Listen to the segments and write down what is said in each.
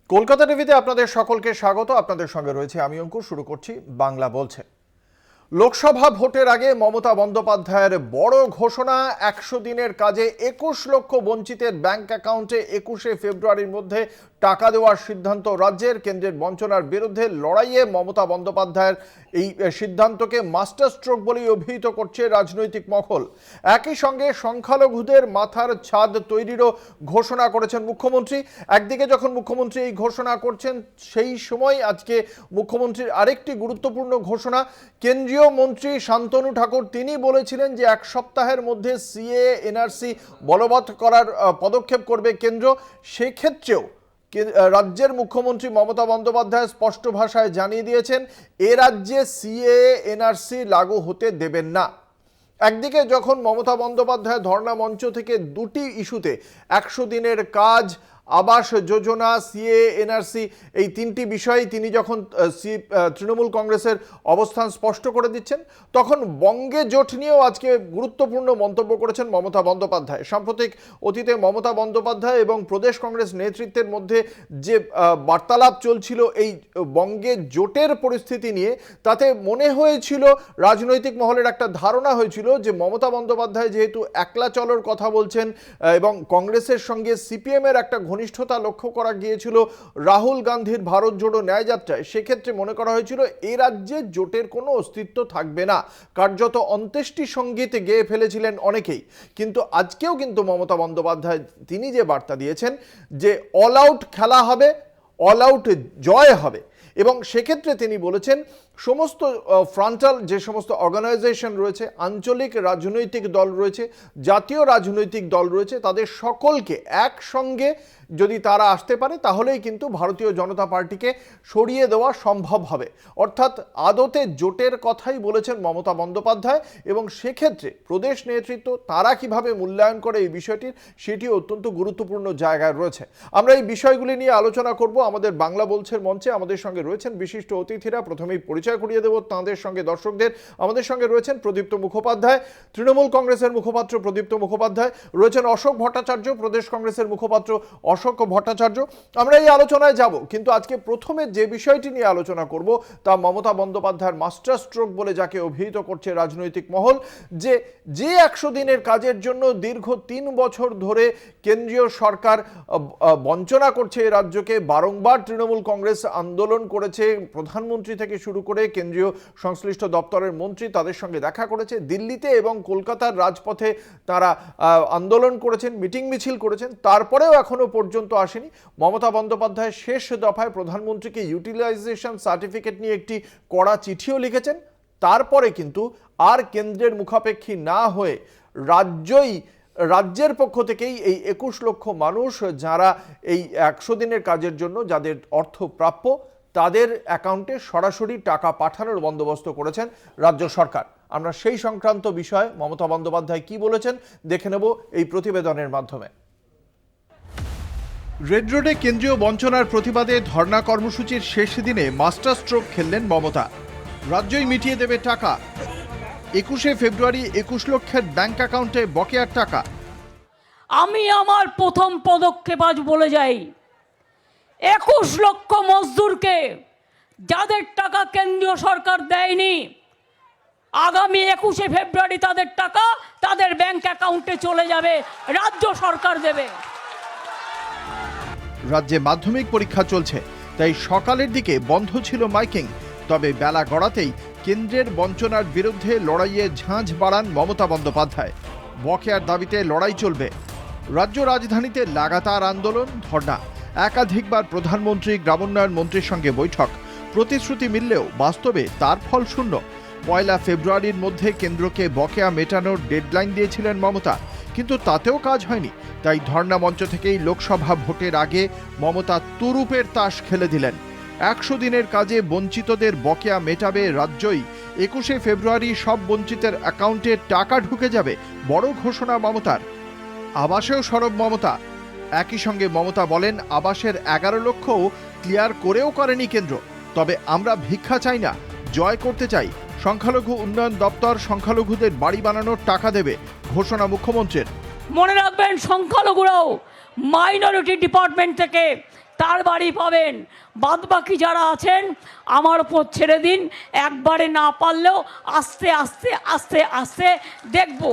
কলকাতা টিভিতে আপনাদের সকলকে স্বাগত। আপনাদের সঙ্গে রয়েছে আমি অঙ্কুর। শুরু করছি বাংলা বলছে। লোকসভা ভোটের আগে মমতা বন্দ্যোপাধ্যায়ের বড় ঘোষণা, 100 দিনের কাজে 21 লক্ষ বঞ্চিতের ব্যাংক অ্যাকাউন্টে 21শে ফেব্রুয়ারির মধ্যে টাকা দেওয়ার সিদ্ধান্ত রাজ্যের। কেন্দ্রের বঞ্চনার বিরুদ্ধে লড়াইয়ে মমতা বন্দ্যোপাধ্যায়ের এই সিদ্ধান্তকে মাস্টার স্ট্রোক বলেই অভিহিত করছে রাজনৈতিক মহল। একই সঙ্গে সংখ্যালঘুদের মাথার ছাদ তৈরিরও ঘোষণা করেছেন মুখ্যমন্ত্রী। একদিকে যখন মুখ্যমন্ত্রী এই ঘোষণা করছেন, সেই সময় আজকে মুখ্যমন্ত্রীর আরেকটি গুরুত্বপূর্ণ ঘোষণা। কেন্দ্রীয় মন্ত্রী শান্তনু ঠাকুর তিনি বলেছিলেন যে 1 সপ্তাহের মধ্যে সিএ এনআরসি বলবৎ করার পদক্ষেপ করবে কেন্দ্র। সেক্ষেত্রেও রাজ্যের মুখ্যমন্ত্রী মমতা বন্দ্যোপাধ্যায় স্পষ্ট ভাষায় জানিয়ে দিয়েছেন এ রাজ্যে সিএ এনআরসি লাগু হতে দেবেন না। একদিকে যখন মমতা বন্দ্যোপাধ্যায় ধর্ণা মঞ্চ থেকে দুটি ইস্যুতে 100 দিনের কাজ, আবাস যোজনা, সিএ এনআরসি এই তিনটি বিষয়ে তিনি যখন তৃণমূল কংগ্রেসের অবস্থান স্পষ্ট করে দিচ্ছেন, তখন বঙ্গে জোট নিয়েও আজকে গুরুত্বপূর্ণ মন্তব্য করেছেন মমতা বন্দ্যোপাধ্যায়। সাম্প্রতিক অতীতে মমতা বন্দ্যোপাধ্যায় এবং প্রদেশ কংগ্রেস নেতৃত্বের মধ্যে যে বার্তালাপ চলছিল এই বঙ্গে জোটের পরিস্থিতি নিয়ে, তাতে মনে হয়েছিল, রাজনৈতিক মহলের একটা ধারণা হয়েছিল যে মমতা বন্দ্যোপাধ্যায় যেহেতু একলা চলোর কথা বলছেন এবং কংগ্রেসের সঙ্গে সিপিএমের একটা ঘনিষ্ঠতা লক্ষ্য করা গিয়েছিল রাহুল গান্ধীর ভারত জোড়ো ন্যায়যাত্রায়, সেক্ষেত্রে মনে করা হয়েছিল এ রাজ্যে জোটের কোনো অস্তিত্ব থাকবে না। কার্যত অন্ত্যেষ্টি সঙ্গীত গেয়ে ফেলেছিলেন অনেকেই। কিন্তু আজকেও কিন্তু মমতা বন্দ্যোপাধ্যায় তিনি যে বার্তা দিয়েছেন যে অল আউট খেলা হবে, অল আউট জয় হবে। এবং সেক্ষেত্রে তিনি বলেছেন সমস্ত ফ্রন্টাল যে সমস্ত অর্গানাইজেশন রয়েছে, আঞ্চলিক রাজনৈতিক দল রয়েছে, জাতীয় রাজনৈতিক দল রয়েছে, তাদের সকলকে একসঙ্গে যদি তারা আসতে পারে তাহলেই কিন্তু ভারতীয় জনতা পার্টিকে সরিয়ে দেওয়া সম্ভব হবে। অর্থাৎ আদতে জোটের কথাই বলেছেন মমতা বন্দ্যোপাধ্যায়। এবং সেক্ষেত্রে প্রদেশ নেতৃত্ব তারা কিভাবে মূল্যায়ন করে এই বিষয়টির, সেটি অত্যন্ত গুরুত্বপূর্ণ জায়গায় রয়েছে। আমরা এই বিষয়গুলি নিয়ে আলোচনা করব আমাদের বাংলা বলছের মঞ্চে। আমাদের সঙ্গে রয়েছেন বিশিষ্ট অতিথিরা। প্রথমেই পরিচয় করিয়ে দেব তাঁদের সঙ্গে দর্শকদের। আমাদের সঙ্গে রয়েছেন প্রদীপ্ত মুখোপাধ্যায়, তৃণমূল কংগ্রেসের মুখপাত্র প্রদীপ্ত মুখোপাধ্যায়, রয়েছেন অশোক ভট্টাচার্য, প্রদেশ কংগ্রেসের মুখপাত্র অশোক ভট্টাচার্য। আমরা এই আলোচনায় যাব, কিন্তু আজকে প্রথমে যে বিষয়টি নিয়ে আলোচনা করব তা মমতা বন্দ্যোপাধ্যায়ের মাস্টার স্ট্রোক বলে যাকে অভিহিত করছে রাজনৈতিক মহল। যে 100 দিনের কাজের জন্য দীর্ঘ 3 বছর ধরে কেন্দ্রীয় সরকার বঞ্চনা করছে এই রাজ্যকে। বারংবার তৃণমূল কংগ্রেস আন্দোলন করেছে, প্রধানমন্ত্রী থেকে শুরু করে কেন্দ্রীয় সংশ্লিষ্ট দপ্তরের মন্ত্রী তাদের সঙ্গে দেখা করেছে। দিল্লিতে এবং কলকাতার রাজপথে তারা আন্দোলন করেছেন, মিটিং মিছিল করেছেন, তারপরেও এখনো পর্যন্ত আসেনি। মমতা বন্দ্যোপাধ্যায় শেষ দফায় প্রধানমন্ত্রীকে ইউটিলাইজেশন সার্টিফিকেট নিয়ে একটি কড়া চিঠিও লিখেছেন। তারপরে কিন্তু আর কেন্দ্রের মুখাপেক্ষী না হয়ে রাজ্যের পক্ষ থেকেই এই 21 লক্ষ মানুষ যারা এই 100 দিনের কাজের জন্য যাদের অর্থ প্রাপ্য, তাদের অ্যাকাউন্টে সরাসরি টাকা পাঠানোর বন্দোবস্ত করেছেন রাজ্য সরকার। আমরা সেই সংক্রান্ত বিষয়ে মমতা বন্দ্যোপাধ্যায় কি বলেছেন দেখে নেব এই প্রতিবেদনের মাধ্যমে। রেড রোডে কেন্দ্রীয় বঞ্চনার প্রতিবাদে ধর্ণা কর্মসূচির শেষ দিনে মাস্টার স্ট্রোক খেললেন মমতা। রাজ্যই মিটিয়ে দেবে টাকা। 21শে ফেব্রুয়ারি 21 লক্ষের ব্যাংক অ্যাকাউন্টে বকেয়ার টাকা। আমি আমার প্রথম পদক্ষেপ আজ বলে যাই, 21 লক্ষ মজদুরকে যাদের টাকা কেন্দ্রীয় সরকার দেয়নি, আগামী 21শে ফেব্রুয়ারি তাদের টাকা তাদের ব্যাংক অ্যাকাউন্টে চলে যাবে, রাজ্য সরকার দেবে। রাজ্যে মাধ্যমিক পরীক্ষা চলছে, তাই সকালের দিকে বন্ধ ছিল মাইকিং। তবে বেলা গড়াতেই কেন্দ্রের বঞ্চনার বিরুদ্ধে লড়াইয়ে ঝাঁঝ বাড়ান মমতা বন্দ্যোপাধ্যায়। বকেয়ার দাবিতে লড়াই চলবে। রাজ্য রাজধানীতে লাগাতার আন্দোলন, ধর্ণা। একাধিকবার প্রধানমন্ত্রী, গ্রামোন্নয়ন মন্ত্রীর সঙ্গে বৈঠক। প্রতিশ্রুতি মিললেও বাস্তবে তার ফল শূন্য। 1 ফেব্রুয়ারির মধ্যে কেন্দ্রকে বকেয়া মেটানোর ডেডলাইন দিয়েছিলেন মমতা, কিন্তু তাতেও কাজ হয়নি। তাই ধর্ণা মঞ্চ থেকেই লোকসভা ভোটের আগে মমতা তুরুপের তাস খেলে দিলেন। 100 দিনের কাজে বঞ্চিতদের বকেয়া মেটাবে রাজ্যই। 21শে ফেব্রুয়ারি সব বঞ্চিতের অ্যাকাউন্টে টাকা ঢুকে যাবে, বড় ঘোষণা মমতার। আবাসেও সরব মমতা। একই সঙ্গে মমতা বলেন আবাসের 11 লক্ষও ক্লিয়ার করেও করেনি কেন্দ্র। তবে আমরা ভিক্ষা চাই না, জয় করতে চাই। সংখ্যালঘু উন্নয়ন দপ্তর সংখ্যালঘুদের বাড়ি বানানোর টাকা দেবে, ঘোষণা মুখ্যমন্ত্রীর। মনে রাখবেন, সংখ্যালঘুরাও মাইনরিটি ডিপার্টমেন্ট থেকে তার বাড়ি পাবেন, বাদবাকি যারা আছেন আমার উপর ছেড়ে দিন। একবারে না পারলেও আস্তে আস্তে আস্তে আস্তে দেখব।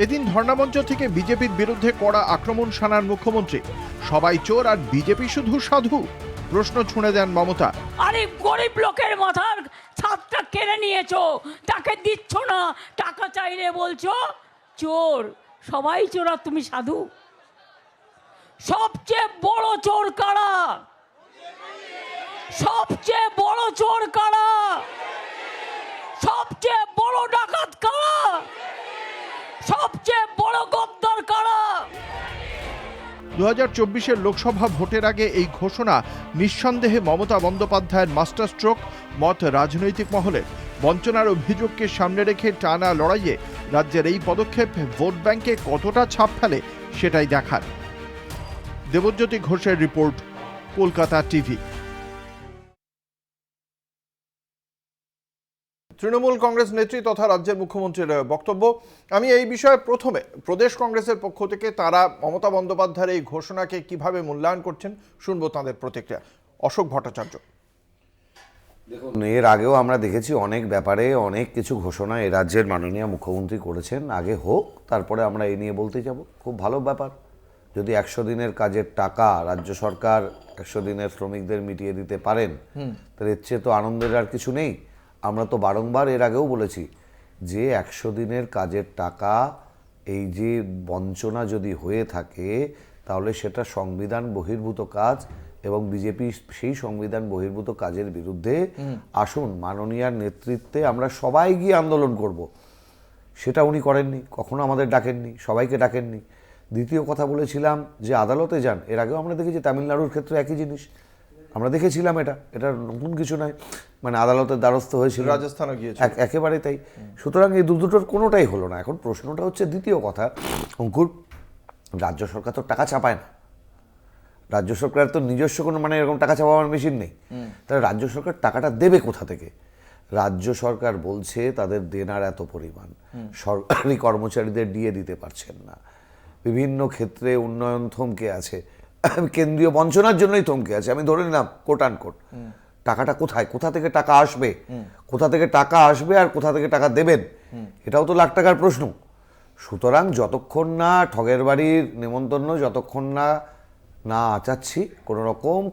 এদিন ধর্ণামঞ্চ থেকে বিজেপির বিরুদ্ধে কড়া আক্রমণ শানার মুখ্যমন্ত্রী। সবাই চোর আর বিজেপি শুধু সাধু, প্রশ্ন ছুঁড়ে দেন মমতা। আরে গরিব লোকের মাথার ছাদটা কেড়ে নিয়েছো, তাকে দিচ্ছ না, টাকা চাইলে বলছো চোর। সবাই চোর আর তুমি সাধু? সবচেয়ে বড় চোর কারা? সবচেয়ে বড় চোর কারা? সবচেয়ে বড় ডাকাত কারা? সবচেয়ে বড় গদ্দার কারা? 2024-এর লোকসভা ভোটের আগে এই ঘোষণা নিঃসন্দেহে মমতা বন্দ্যোপাধ্যায়ের মাস্টার স্ট্রোক মত রাজনৈতিক মহলে। বঞ্চনার অভিযোগকে সামনে রেখে টানা লড়াইয়ে রাজ্যের এই পদক্ষেপ ভোট ব্যাংকে কতটা ছাপ ফেলে সেটাই দেখার। দেবজ্যোতি ঘোষের রিপোর্ট, কলকাতা টিভি। তৃণমূল কংগ্রেস নেত্রী তথা রাজ্যের মুখ্যমন্ত্রীর বক্তব্য। আমি এই বিষয়ে প্রথমে প্রদেশ কংগ্রেসের পক্ষ থেকে তারা মমতা বন্দ্যোপাধ্যায়ের এই ঘোষণাকে কিভাবে মূল্যায়ন করছেন শুনবো তাদের প্রতিক্রিয়া। অশোক ভট্টাচার্য। দেখুন, এর আগেও আমরা দেখেছি অনেক ব্যাপারে অনেক কিছু ঘোষণা এ রাজ্যের মাননীয় মুখ্যমন্ত্রী করেছেন। আগে হোক, তারপরে আমরা এই নিয়ে বলতে যাব। খুব ভালো ব্যাপার যদি 100 দিনের কাজের টাকা রাজ্য সরকার 100 দিনের শ্রমিকদের মিটিয়ে দিতে পারেন, তাহলে এর চেয়ে তো আনন্দের আর কিছু নেই। আমরা তো বারংবার এর আগেও বলেছি যে 100 দিনের কাজের টাকা এই যে বঞ্চনা যদি হয়ে থাকে তাহলে সেটা সংবিধান বহির্ভূত কাজ, এবং বিজেপি সেই সংবিধান বহির্ভূত কাজের বিরুদ্ধে আসুন মাননীয়ার নেতৃত্বে আমরা সবাই গিয়ে আন্দোলন করব। সেটা উনি করেননি, কখনো আমাদের ডাকেননি, সবাইকে ডাকেননি। দ্বিতীয় কথা বলেছিলাম যে আদালতে যান। এর আগেও আমরা দেখেছি তামিলনাড়ুর ক্ষেত্রে একই জিনিস আমরা দেখেছিলাম। এটা নতুন কিছু নয়, মানে আদালতের দ্বারস্থ হয়েছিল, রাজস্থানে গিয়েছে একেবারে তাই। সুতরাং এই দুটোর কোনোটাই হলো না। এখন প্রশ্নটা হচ্ছে দ্বিতীয় কথা, অঙ্কুর, রাজ্য সরকার তো টাকা চাপায় না। রাজ্য সরকারের তো নিজস্ব কোনো মানে এরকম টাকা চাপাবার মেশিন নেই। তাহলে রাজ্য সরকার টাকাটা দেবে কোথা থেকে? রাজ্য সরকার বলছে তাদের দেনার এত পরিমাণ, সরকারি কর্মচারীদের দিয়ে দিতে পারছেন না, বিভিন্ন ক্ষেত্রে উন্নয়ন থমকে আছে, কেন্দ্রীয় বঞ্চনার জন্যই থমকে আছে। আমি ধরে নিলাম কোট আন কোট। টাকাটা কোথায়, কোথা থেকে টাকা আসবে, কোথা থেকে টাকা আসবে আর কোথা থেকে টাকা দেবেন, এটাও তো লাখ টাকার প্রশ্ন। সুতরাং যতক্ষণ না ঠগের বাড়ির নেমন্তন্ন, যতক্ষণ না না আচাচ্ছি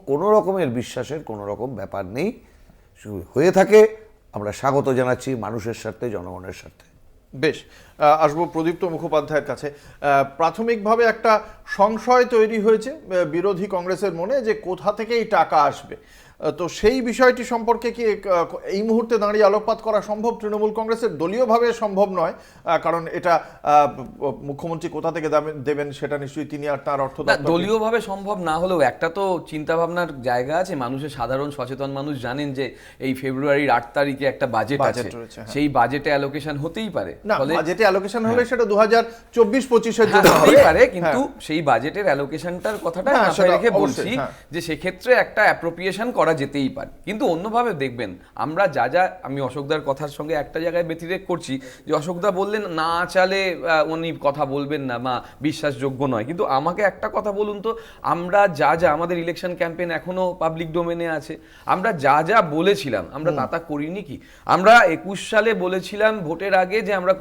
কোনো রকমের বিশ্বাসের কোনো রকম ব্যাপার নেই, হয়ে থাকে আমরা স্বাগত জানাচ্ছি মানুষের স্বার্থে, জনগণের স্বার্থে। বেশ, আসবো প্রদীপ্ত মুখোপাধ্যায়ের কাছে। প্রাথমিকভাবে একটা সংশয় তৈরি হয়েছে বিরোধী কংগ্রেসের মনে যে কোথা থেকে এই টাকা আসবে। তো সেই বিষয়টি সম্পর্কে কি এই মুহূর্তে দাঁড়িয়ে আলোকপাত করা সম্ভব তৃণমূল কংগ্রেসের? দলীয়ভাবে সম্ভব নয়, কারণ এটা মুখ্যমন্ত্রী কোথা থেকে দেবেন সেটা নিশ্চয়ই তিনি আর তার অর্থ দলীয়ভাবে সম্ভব না হলেও একটা তো চিন্তা ভাবনার জায়গা আছে। মানুষের সাধারণ সচেতন মানুষ জানেন যে এই ফেব্রুয়ারির 8 তারিখে একটা বাজেট আছে, সেই বাজেটে অ্যালোকেশন হতেই পারে। বাজেটে অ্যালোকেশন হলে সেটা 2024-25-এর জন্য হতেই পারে, কিন্তু সেই বাজেটের অ্যালোকেশনটার কথাটা মাথায় রেখে বলছি যে সেক্ষেত্রে একটা অ্যাপ্রোপ্রিয়েশন করা যেতেই পারে। কিন্তু অন্যভাবে দেখবেন, আমরা আমি অশোকদার কথার সঙ্গে একটা জায়গায় ব্যতিরেক করছি যে অশোকদা বললেন না চালে উনি কথা বলবেন না বা বিশ্বাসযোগ্য নয়। কিন্তু আমাকে একটা কথা বলুন তো, আমরা আমাদের ইলেকশন ক্যাম্পেইন এখনো পাবলিক ডোমেনে আছে, আমরা যা বলেছিলাম আমরা তা করিনি কি? আমরা 21 সালে বলেছিলাম ভোটের আগে যে আমরা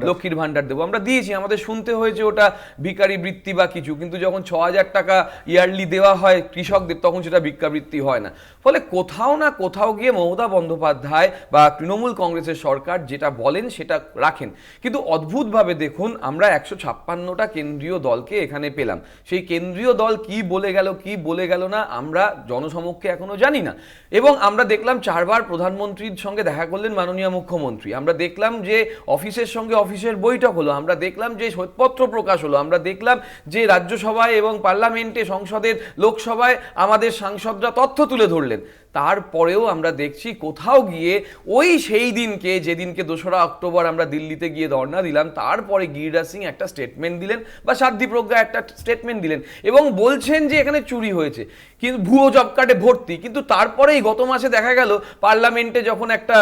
লক্ষ্মীর ভান্ডার দেবো, আমরা দিয়েছি। আমাদের শুনতে হয়েছে ওটা ভিখারি বৃত্তি বা কিছু, কিন্তু যখন 6000 টাকা ইয়ারলি দেওয়া হয় কৃষকদের তখন সেটা ভিক্ষাবৃত্তি হয় না। ফলে কোথাও না কোথাও গিয়ে মমতা বন্দ্যোপাধ্যায় বা তৃণমূল কংগ্রেসের সরকার যেটা বলেন সেটা রাখেন। কিন্তু অদ্ভুতভাবে দেখুন, আমরা 156টা কেন্দ্রীয় দলকে এখানে পেলাম। সেই কেন্দ্রীয় দল কি বলে গেল না আমরা জনসমক্ষে এখনো জানি না। এবং আমরা দেখলাম 4 বার প্রধানমন্ত্রীর সঙ্গে দেখা করলেন মাননীয় মুখ্যমন্ত্রী। আমরা দেখলাম যে অফিসের সঙ্গে অফিসের বৈঠক হলো, আমরা দেখলাম যে শ্বেতপত্র প্রকাশ হলো, আমরা দেখলাম যে রাজ্যসভায় এবং পার্লামেন্টে, সংসদের, লোকসভায় আমাদের সাংসদরা তথ্য তুলে ধরলেন। তারপরেও আমরা দেখছি কোথাও গিয়ে ওই সেই দিনকে, যেদিনকে 2রা অক্টোবর আমরা দিল্লিতে গিয়ে ধর্ণা দিলাম, তারপরে গিরিরাজ সিং একটা স্টেটমেন্ট দিলেন বা সাধ্বী প্রজ্ঞা একটা স্টেটমেন্ট দিলেন এবং বলছেন যে এখানে চুরি হয়েছে, কিন্তু ভুয়ো জব কার্ডে ভর্তি। কিন্তু তারপরেই গত মাসে দেখা গেল পার্লামেন্টে যখন একটা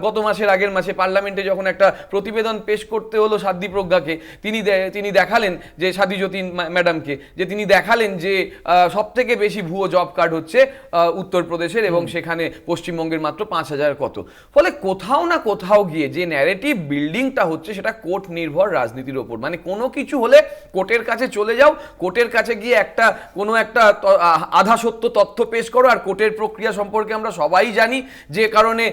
গত মাসের আগের মাসে পার্লামেন্টে যখন একটা প্রতিবেদন পেশ করতে হলো সাধ্বী প্রজ্ঞাকে, তিনি দেখালেন যে সাধ্বী জ্যোতি ম্যাডামকে, যে তিনি দেখালেন যে সব থেকে বেশি ভুয়ো জব কার্ড হচ্ছে উত্তরপ্রদেশের এবং সেখানে পশ্চিমবঙ্গের মাত্র 5,000 কত। ফলে কোথাও না কোথাও গিয়ে যে ন্যারেটিভ বিল্ডিংটা হচ্ছে সেটা কোর্ট নির্ভর রাজনীতির ওপর। মানে কোনো কিছু হলে কোর্টের কাছে চলে যাও, কোর্টের কাছে গিয়ে কোনো একটা আধা সত্য তথ্য পেশ করো, আর কোর্টের প্রক্রিয়া সম্পর্কে আমরা সবাই জানি, যে কারণে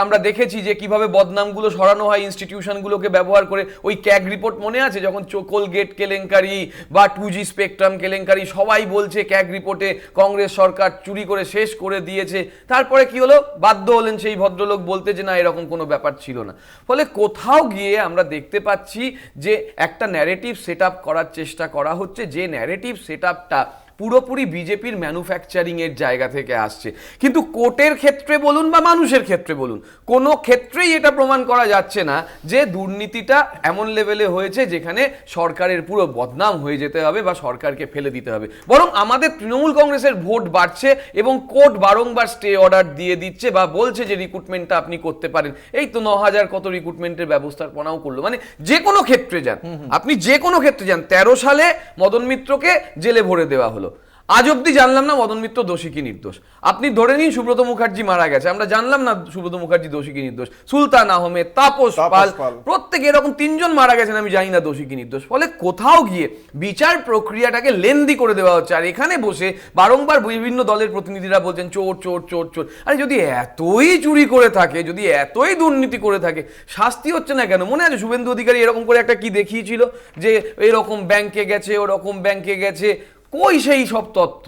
আমরা দেখেছি যে কিভাবে বদনামগুলো সরানো হয় ইনস্টিটিউশনগুলোকে ব্যবহার করে। ওই ক্যাগ রিপোর্ট মনে আছে, যখন কোলগেট কেলেঙ্কারি বা 2G স্পেকট্রাম কেলেঙ্কারি, সবাই বলছে ক্যাগ রিপোর্টে কংগ্রেস সরকার চুরি করে শেষ করে দিয়েছে। তারপরে কি হলো, বাধ্য হলেন সেই ভদ্রলোক বলতে যে না, এরকম কোনো ব্যাপার ছিল না। ফলে কোথাও গিয়ে আমরা দেখতে পাচ্ছি যে একটা ন্যারেটিভ সেট আপ করার চেষ্টা করা হচ্ছে, যে ন্যারেটিভ সেট আপটা পুরোপুরি বিজেপির ম্যানুফ্যাকচারিং এর জায়গা থেকে আসছে। কিন্তু কোর্টের ক্ষেত্রে বলুন বা মানুষের ক্ষেত্রে বলুন, কোনো ক্ষেত্রেই এটা প্রমাণ করা যাচ্ছে না যে দুর্নীতিটা এমন লেভেলে হয়েছে যেখানে সরকারের পুরো বদনাম হয়ে যেতে হবে বা সরকারকে ফেলে দিতে হবে। বরং আমাদের তৃণমূল কংগ্রেসের ভোট বাড়ছে এবং কোর্ট বারংবার স্টে অর্ডার দিয়ে দিচ্ছে বা বলছে যে রিক্রুটমেন্টটা আপনি করতে পারেন। এই তো 9,000 কত রিক্রুটমেন্টের ব্যবস্থাপনাও করলো। মানে যে কোনো ক্ষেত্রে যান আপনি, যে কোনো ক্ষেত্রে যান, 13 সালে মদন মিত্রকে জেলে ভরে দেওয়া হলো। আজ অব্দি জানলাম না মদন মিত্র দোষী কি নির্দোষ। আপনি ধরে নিন সুব্রত মুখার্জি মারা গেছে, আমরা জানলাম না সুব্রত মুখার্জি দোষী কি নির্দোষ। সুলতান আহমেদ, তাপস পাল, প্রত্যেকে এরকম 3 জন মারা গেছেন, আমি জানি না দোষী কি নির্দোষ। ফলে কোথাও গিয়ে বিচার প্রক্রিয়াটাকে লেন্দি করে দেওয়া হচ্ছে। আর এখানে বসে বারংবার বিভিন্ন দলের প্রতিনিধিরা বলছেন চোর চোর চোর চোর। আরে যদি এতই চুরি করে থাকে, যদি এতই দুর্নীতি করে থাকে, শাস্তি হচ্ছে না কেন? মনে আছে শুভেন্দু অধিকারী এরকম করে একটা কি দেখিয়েছিল যে এরকম ব্যাংকে গেছে, ওরকম ব্যাংকে গেছে। কই সেই সব তথ্য,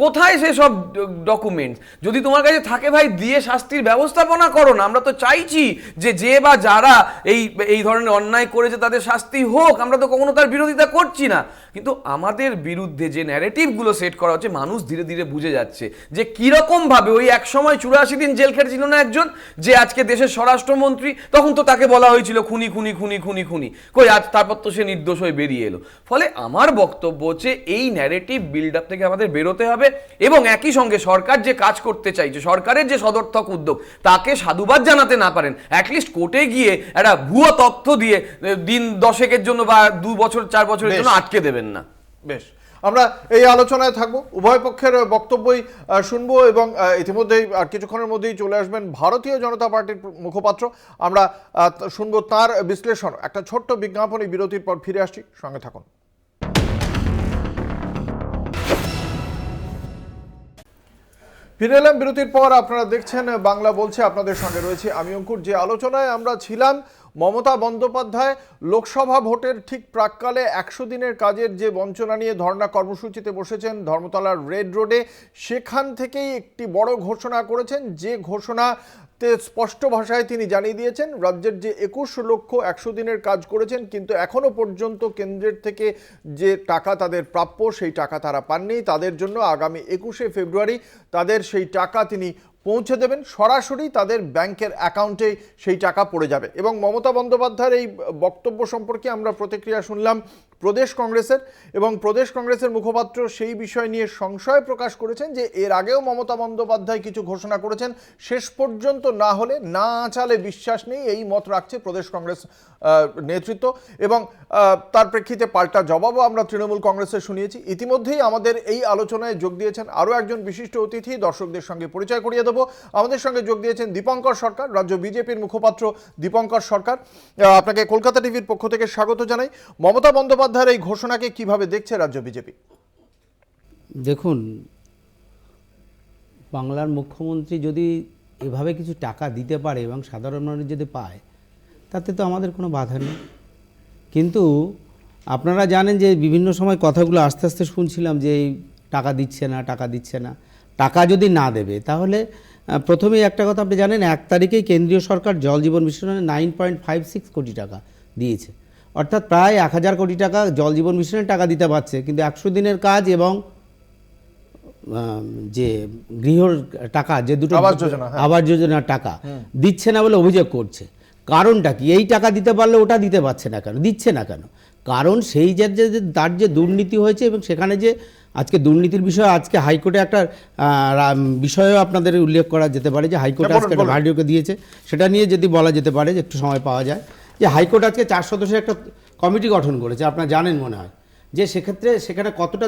কোথায় সে সব ডকুমেন্টস? যদি তোমার কাছে থাকে ভাই, দিয়ে শাস্তির ব্যবস্থাপনা করো না। আমরা তো চাইছি যে বা যারা এই ধরনের অন্যায় করেছে তাদের শাস্তি হোক, আমরা তো কখনো তার বিরোধিতা করছি না। কিন্তু আমাদের বিরুদ্ধে যে ন্যারেটিভগুলো সেট করা হচ্ছে, মানুষ ধীরে ধীরে বুঝে যাচ্ছে যে কিরকম ভাবে ওই এক সময় 84 দিন জেল খেটেছিল না একজন, যে আজকে দেশের স্বরাষ্ট্রমন্ত্রী, তখন তো তাকে বলা হয়েছিল খুনি খুনি খুনি খুনি খুনি, কই আজ তারপর তো সে নির্দোষ হয়ে বেরিয়ে এলো। ফলে আমার বক্তব্য হচ্ছে এই ন্যারেটিভ বিল্ড আপ থেকে আমাদের বেরোতে হবে এবং একই সঙ্গে সরকার যে কাজ করতে চাইছে, সরকারের যে সদর্থক উদ্যোগ, তাকে সাধুবাদ জানাতে না পারেন, অ্যাটলিস্ট কোর্টে গিয়ে একটা ভুয়ো তথ্য দিয়ে দিন 10 জন্য বা 2 বছর 4 বছরের জন্য আটকে দেবেন না। বেশ, আমরা এই আলোচনায় থাকবো, উভয় পক্ষের বক্তব্যই শুনবো এবং ইতিমধ্যেই কিছুক্ষণের মধ্যেই চলে আসবেন ভারতীয় জনতা পার্টির মুখপাত্র। আমরা শুনবো তার বিশ্লেষণ। একটা ছোট্ট বিজ্ঞাপনী বিরতির পর ফিরে আসছি, সঙ্গে থাকুন। ফিরে এলাম বিরতির পর। আপনারা দেখছেন বাংলা বলছে, আপনাদের সঙ্গে রয়েছে আমি অঙ্কুর। যে আলোচনায় আমরা ছিলাম, মমতা বন্দ্যোপাধ্যায় লোকসভা ভোটের ঠিক প্রাক্কালে 100 দিনের কাজের যে বঞ্চনা নিয়ে ধর্ণা কর্মসূচিতে বসেছেন ধর্মতলার রেড রোডে, সেখান থেকেই একটি বড় ঘোষণা করেছেন। যে ঘোষণাতে স্পষ্ট ভাষায় তিনি জানিয়ে দিয়েছেন রাজ্যের যে 21 লক্ষ 100 দিনের কাজ করেছেন, কিন্তু এখনো পর্যন্ত কেন্দ্রের থেকে যে টাকা তাদের প্রাপ্য, সেই টাকা তারা পাননি। তাদের জন্য আগামী 21শে ফেব্রুয়ারি তাদের সেই টাকা তিনি পৌঁছে দেবেন, সরাসরি তাদের ব্যাংকের অ্যাকাউন্টে সেই টাকা পড়ে যাবে। এবং মমতা বন্দ্যোপাধ্যায়ের এই বক্তব্য সম্পর্কে আমরা প্রতিক্রিয়া শুনলাম প্রদেশ কংগ্রেসের, এবং প্রদেশ কংগ্রেসের মুখপাত্র সেই বিষয় নিয়ে সংশয় প্রকাশ করেছেন যে এর আগেও মমতা বন্দ্যোপাধ্যায় কিছু ঘোষণা করেছেন, শেষ পর্যন্ত না হলে না আঁচালে বিশ্বাস নেই, এই মত রাখছে প্রদেশ কংগ্রেস নেতৃত্ব। এবং তার প্রেক্ষিতে পাল্টা জবাবও আমরা তৃণমূল কংগ্রেসের শুনিয়েছি। ইতিমধ্যেই আমাদের এই আলোচনায় যোগ দিয়েছেন আরও একজন বিশিষ্ট অতিথি, দর্শকদের সঙ্গে পরিচয় করিয়ে দেবো। আমাদের সঙ্গে যোগ দিয়েছেন দীপঙ্কর সরকার, রাজ্য বিজেপির মুখপাত্র দীপঙ্কর সরকার। আপনাকে কলকাতা টিভির পক্ষ থেকে স্বাগত জানাই। মমতা বন্দ্যোপাধ্যায়ের এই ঘোষণাকে কিভাবে দেখছে রাজ্য বিজেপি? দেখুন, বাংলার মুখ্যমন্ত্রী যদি এভাবে কিছু টাকা দিতে পারে এবং সাধারণ মানুষ যদি পায়, তাতে তো আমাদের কোনো বাধা নেই। কিন্তু আপনারা জানেন যে বিভিন্ন সময় কথাগুলো আস্তে আস্তে শুনছিলাম যে এই টাকা দিচ্ছে না, টাকা দিচ্ছে না। টাকা যদি না দেবে তাহলে প্রথমেই একটা কথা আপনি জানেন, 1 তারিখেই কেন্দ্রীয় সরকার জল জীবন মিশনে 9.56 কোটি টাকা দিয়েছে, অর্থাৎ প্রায় 1000 কোটি টাকা জল জীবন মিশনের টাকা দিতে পারছে। কিন্তু 100 দিনের কাজ এবং যে গৃহর টাকা, যে দুটো আবাস যোজনা, হ্যাঁ। আবাস যোজনার টাকা দিচ্ছে না বলে অভিযোগ করছে। কারণটা কি? এই টাকা দিতে পারলে ওটা দিতে পারছে না কেন, দিচ্ছে না কেন? কারণ সেই যে তার যে দুর্নীতি হয়েছে, এবং সেখানে যে আজকে দুর্নীতির বিষয়ে আজকে হাইকোর্টে একটা বিষয়েও আপনাদের উল্লেখ করা যেতে পারে, যে হাইকোর্ট হ্যাঁ, বলুন, আজকে একটা বলুন। ভার্ডিওকে দিয়েছে, সেটা নিয়ে যদি বলা যেতে পারে, যে একটু সময় পাওয়া যায়, যে হাইকোর্ট আজকে 4 সদস্যের একটা কমিটি গঠন করেছে, আপনারা জানেন মনে হয়, যে সেক্ষেত্রে সেখানে কতটা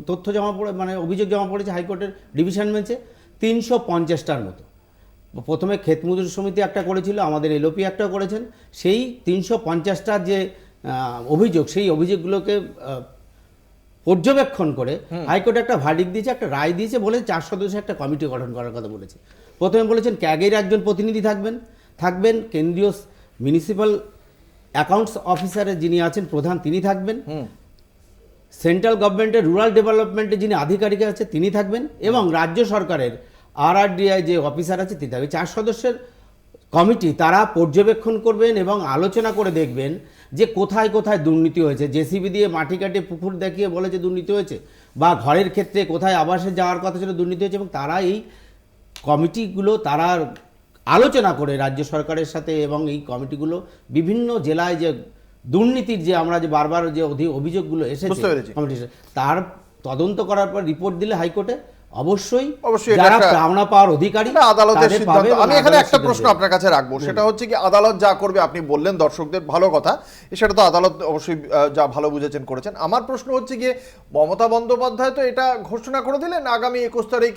তথ্য জমা পড়ে, মানে অভিযোগ জমা পড়েছে হাইকোর্টের ডিভিশন বেঞ্চে 350টার মতো। প্রথমে ক্ষেত মজুর সমিতি একটা করেছিল, আমাদের এলওপি একটা করেছেন। সেই 350টার যে অভিযোগ, সেই অভিযোগগুলোকে পর্যবেক্ষণ করে হাইকোর্ট একটা ভার্ডিক্ট দিয়েছে, একটা রায় দিয়েছে, বলে 4 সদস্যের একটা কমিটি গঠন করার কথা বলেছে। প্রথমে বলেছেন ক্যাগের একজন প্রতিনিধি থাকবেন কেন্দ্রীয় মিউনিসিপ্যাল অ্যাকাউন্টস অফিসারের যিনি আছেন প্রধান, তিনি থাকবেন, সেন্ট্রাল গভর্নমেন্টের রুরাল ডেভেলপমেন্টে যিনি আধিকারিক আছে তিনি থাকবেন, এবং রাজ্য সরকারের RRDI যে অফিসার আছে তিনি থাকবেন। 4 সদস্যের কমিটি তারা পর্যবেক্ষণ করবেন এবং আলোচনা করে দেখবেন যে কোথায় কোথায় দুর্নীতি হয়েছে। জেসিবি দিয়ে মাটি কাটে পুকুর দেখিয়ে বলে যে দুর্নীতি হয়েছে, বা ঘরের ক্ষেত্রে কোথায় আবাসে যাওয়ার কথা ছিল দুর্নীতি হয়েছে, এবং তারা এই কমিটিগুলো তারা আলোচনা করে রাজ্য সরকারের সাথে, এবং এই কমিটিগুলো বিভিন্ন জেলায় যে দুর্নীতির যে আমরা যে বারবার যে অভিযোগগুলো এসেছে বুঝতে পেরেছি। কমিটির, তার তদন্ত করার পর রিপোর্ট দিলে হাইকোর্টে অবশ্যই এটা যারা একটা- পাওনা পাওয়ার অধিকারী এটা আদালতের তাদের সিদ্ধান্ত। পাবে, এবং আমি এখানে আদালত একটা সিদ্ধান্ত প্রশ্ন দেবে। আপনার কাছে রাখবো, সেটা হচ্ছে কি আদালত যা করবে, আপনি বললেন দর্শকদের ভালো কথা, সেটা তো আদালত অবশ্যই যা ভালো বুঝেছেন করেছেন। আমার প্রশ্ন হচ্ছে গিয়ে মমতা বন্দ্যোপাধ্যায় তো এটা ঘোষণা করে দিলেন আগামী 21 তারিখ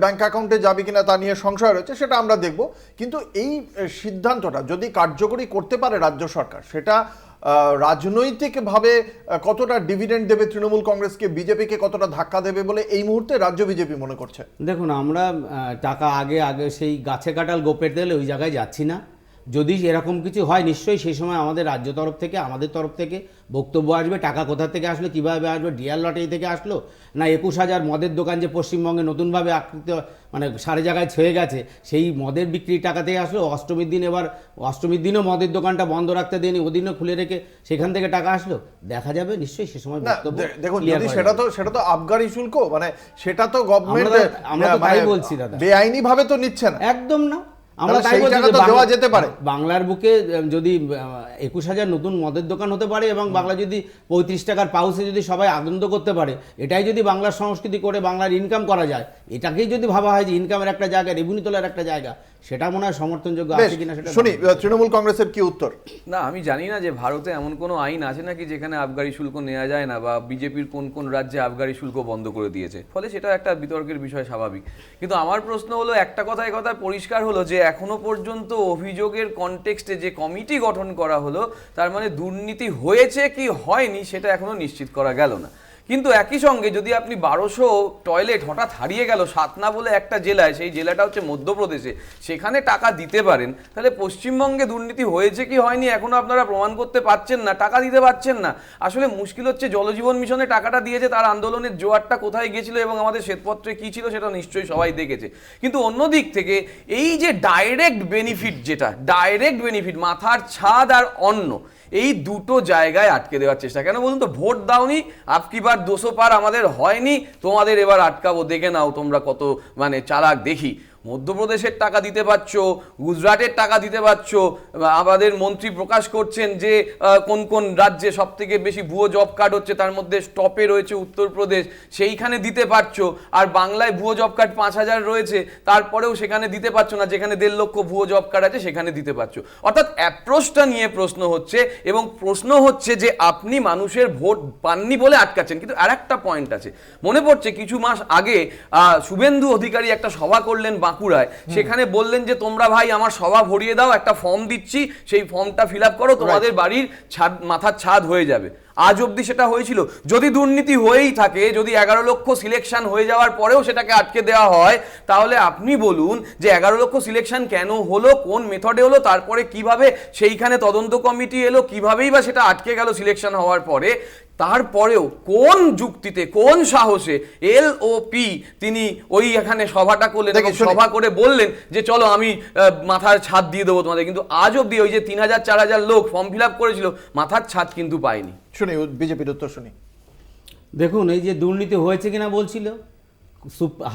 ব্যাংক অ্যাকাউন্টে যাবে কিনা তা নিয়ে সংশয় রয়েছে, সেটা আমরা দেখব। কিন্তু এই সিদ্ধান্তটা যদি কার্যকরী করতে পারে রাজ্য সরকার, সেটা রাজনৈতিকভাবে কতটা ডিভিডেন্ড দেবে তৃণমূল কংগ্রেসকে, বিজেপিকে কতটা ধাক্কা দেবে বলে এই মুহূর্তে রাজ্য বিজেপি মনে করছে? দেখুন, আমরা টাকা আগে সেই গাছে কাটাল গোপের তেলে ওই জায়গায় যাচ্ছি না। যদি এরকম কিছু হয়, নিশ্চয়ই সেই সময় আমাদের রাজ্য তরফ থেকে, আমাদের তরফ থেকে বক্তব্য আসবে, টাকা কোথা থেকে আসলো, কীভাবে আসবে, ডিআর লটারি থেকে আসলো, না 21,000 মদের দোকান যে পশ্চিমবঙ্গে নতুনভাবে আকৃত, মানে সারে জায়গায় ছয়ে গেছে, সেই মদের বিক্রির টাকা থেকে আসলো, অষ্টমীর দিন, এবার অষ্টমীর দিনও মদের দোকানটা বন্ধ রাখতে দেয়নি, ওদিনও খুলে রেখে সেখান থেকে টাকা আসলো, দেখা যাবে নিশ্চয়ই সে সময় না বক্তব্য দেখুন, clear যদি করা সেটা যাবে। তো আবগারি শুল্ক, মানে সেটা তো গভর্নমেন্ট আমরা তো তাই বলছি দাদা। বেআইনি ভাবে তো নিচ্ছে না। একদম না, আমরা তাহলে তাই সেই বলছি টাকা যে তো দেওয়া যেতে পারে। বাংলার বুকে যদি 21,000 নতুন মদের দোকান হতে পারে, এবং বাংলা যদি 35 টাকার পাউসে যদি সবাই আনন্দ করতে পারে, এটাই যদি বাংলার সংস্কৃতি করে বাংলার ইনকাম করা যায়, এটাকেই যদি ভাবা হয় যে ইনকামের একটা জায়গা, রেভিনিউ তোলার একটা জায়গা, সেটা মনে হয় সমর্থনযোগ্য বেশ, আছে কিনা সেটা শুনি তৃণমূল কংগ্রেসের কি উত্তর। না, আমি জানি না যে ভারতে এমন কোনো আইন আছে নাকি যেখানে আবগারি শুল্ক নেওয়া যায় না, বা বিজেপির কোন কোন রাজ্যে আবগারি শুল্ক বন্ধ করে দিয়েছে, ফলে সেটা একটা বিতর্কের বিষয়, স্বাভাবিক। কিন্তু আমার প্রশ্ন হলো, একটা কথায় কথা পরিষ্কার হলো যে এখনো পর্যন্ত অভিযোগের কনটেক্সটে যে কমিটি গঠন করা হলো, তার মানে দুর্নীতি হয়েছে কি হয়নি সেটা এখনো নিশ্চিত করা গেল না। কিন্তু একই সঙ্গে যদি আপনি 1200 টয়লেট হঠাৎ হারিয়ে গেল সাতনা বলে একটা জেলায়, সেই জেলাটা হচ্ছে মধ্যপ্রদেশে, সেখানে টাকা দিতে পারেন, তাহলে পশ্চিমবঙ্গে দুর্নীতি হয়েছে কি হয়নি এখনো আপনারা প্রমাণ করতে পারছেন না, টাকা দিতে পারছেন না। আসলে মুশকিল হচ্ছে জলজীবন মিশনে টাকাটা দিয়েছে, তার আন্দোলনের জোয়ারটা কোথায় গেছিল এবং আমাদের শ্বেতপত্রে কী ছিল সেটা নিশ্চয়ই সবাই দেখেছে। কিন্তু অন্যদিক থেকে এই যে ডাইরেক্ট বেনিফিট, যেটা ডাইরেক্ট বেনিফিট, মাথার ছাদ আর অন্ন, এই দুটো জায়গায় আটকে দেওয়ার চেষ্টা। কেন বলুন তো? ভোট দাওনি, আপকি বার 200 পার আমাদের হয়নি, তোমাদের এবার আটকাবো, দেখে নাও তোমরা কত মানে চালাক দেখি। মধ্যপ্রদেশের টাকা দিতে পারছো, গুজরাটের টাকা দিতে পারছো, আমাদের মন্ত্রী প্রকাশ করছেন যে কোন কোন রাজ্যে সব থেকে বেশি ভুয়ো জব কার্ড হচ্ছে, তার মধ্যে টপে রয়েছে উত্তরপ্রদেশ, সেইখানে দিতে পারছো। আর বাংলায় ভুয়ো জব কার্ড 5,000 রয়েছে, তারপরেও সেখানে দিতে পারছো না, যেখানে 1.5 লক্ষ ভুয়ো জব কার্ড আছে সেখানে দিতে পারছো। অর্থাৎ অ্যাপ্রোচটা নিয়ে প্রশ্ন হচ্ছে, এবং প্রশ্ন হচ্ছে যে আপনি মানুষের ভোট পাননি বলে আটকাচ্ছেন। কিন্তু আর একটা পয়েন্ট আছে, মনে পড়ছে কিছু মাস আগে শুভেন্দু অধিকারী একটা সভা করলেন বাঁকুড়ায়, সেখানে বললেন যে তোমরা ভাই আমার সভা ভরিয়ে দাও, একটা ফর্ম দিচ্ছি, সেই ফর্মটা ফিল আপ করো, তোমাদের বাড়ির ছাদ, মাথার ছাদ হয়ে যাবে। আজ অবধি সেটা হয়েছিল? যদি দুর্নীতি হয়েই থাকে, যদি 11 লক্ষ সিলেকশন হয়ে যাওয়ার পরেও সেটাকে আটকে দেওয়া হয়, তাহলে আপনি বলুন যে 11 লক্ষ সিলেকশন কেন হলো, কোন মেথডে হলো, তারপরে কিভাবে সেইখানে তদন্ত কমিটি এলো, কিভাবেই বা সেটা আটকে গেল সিলেকশন হওয়ার পরে, তারপরেও কোন যুক্তিতে, কোন সাহসে LOP তিনি ওই এখানে সভাটা করলেন এবং সভা করে বললেন যে চলো আমি মাথার ছাদ দিয়ে দেবো তোমাদের। কিন্তু আজ অবধি ওই যে 3,000-4,000 লোক ফর্ম ফিল আপ করেছিল, মাথার ছাদ কিন্তু পায়নি। শুনি বিজেপির উত্তর শুনি। দেখুন, এই যে দুর্নীতি হয়েছে কিনা বলছিল,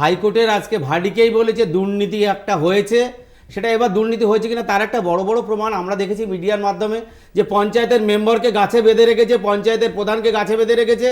হাইকোর্টের আজকে ভার্ডিকেই বলেছে দুর্নীতি একটা হয়েছে, সেটা এবার দুর্নীতি হয়েছে কিনা তার একটা বড় বড় প্রমাণ আমরা দেখেছি মিডিয়ার মাধ্যমে, যে পঞ্চায়েতের মেম্বারকে গাছে বেঁধে রেখেছে, পঞ্চায়েতের প্রধানকে গাছে বেঁধে রেখেছে,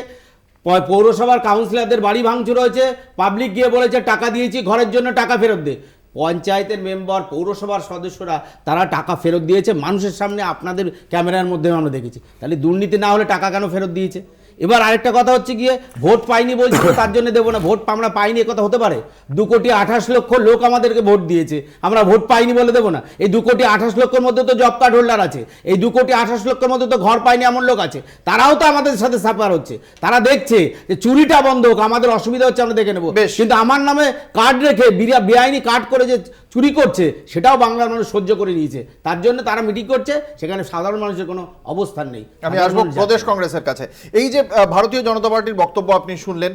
পৌরসভার কাউন্সিলরদের বাড়ি ভাঙচুর হয়েছে, পাবলিক গিয়ে বলেছে টাকা দিয়েছি ঘরের জন্য টাকা ফেরত দে। পঞ্চায়েতের মেম্বার, পৌরসভার সদস্যরা তারা টাকা ফেরত দিয়েছে মানুষের সামনে, আপনাদের ক্যামেরার মধ্যে আমরা দেখেছি। তাহলে দুর্নীতি না হলে টাকা কেন ফেরত দিয়েছে? এবার আরেকটা কথা হচ্ছে গিয়ে ভোট পাইনি বলছে তো তার জন্য দেবো না, ভোট আমরা পাইনি এ কথা হতে পারে? 2,28,00,000 লোক আমাদেরকে ভোট দিয়েছে, আমরা ভোট পাইনি বলে দেবো না? এই 2,28,00,000 মধ্যে তো জব কার্ড হোল্ডার আছে, এই 2,28,00,000 মধ্যে তো ঘর পায়নি এমন লোক আছে, তারাও তো আমাদের সাথে সাফার হচ্ছে। তারা দেখছে যে চুরিটা বন্ধ হোক, আমাদের অসুবিধা হচ্ছে আমরা দেখে নেবো, বেশ। কিন্তু আমার নামে কার্ড রেখে বেআইনি কার্ড করে যে চুরি করছে সেটাও বাংলার মানুষ সহ্য করে নিয়েছে, তার জন্য তারা মিটিং করছে, সেখানে সাধারণ মানুষের কোনো অবস্থান নেই। আমি আসবো প্রদেশ কংগ্রেসের কাছে। এই যে ভারতীয় জনতা পার্টির বক্তব্য আপনি শুনলেন,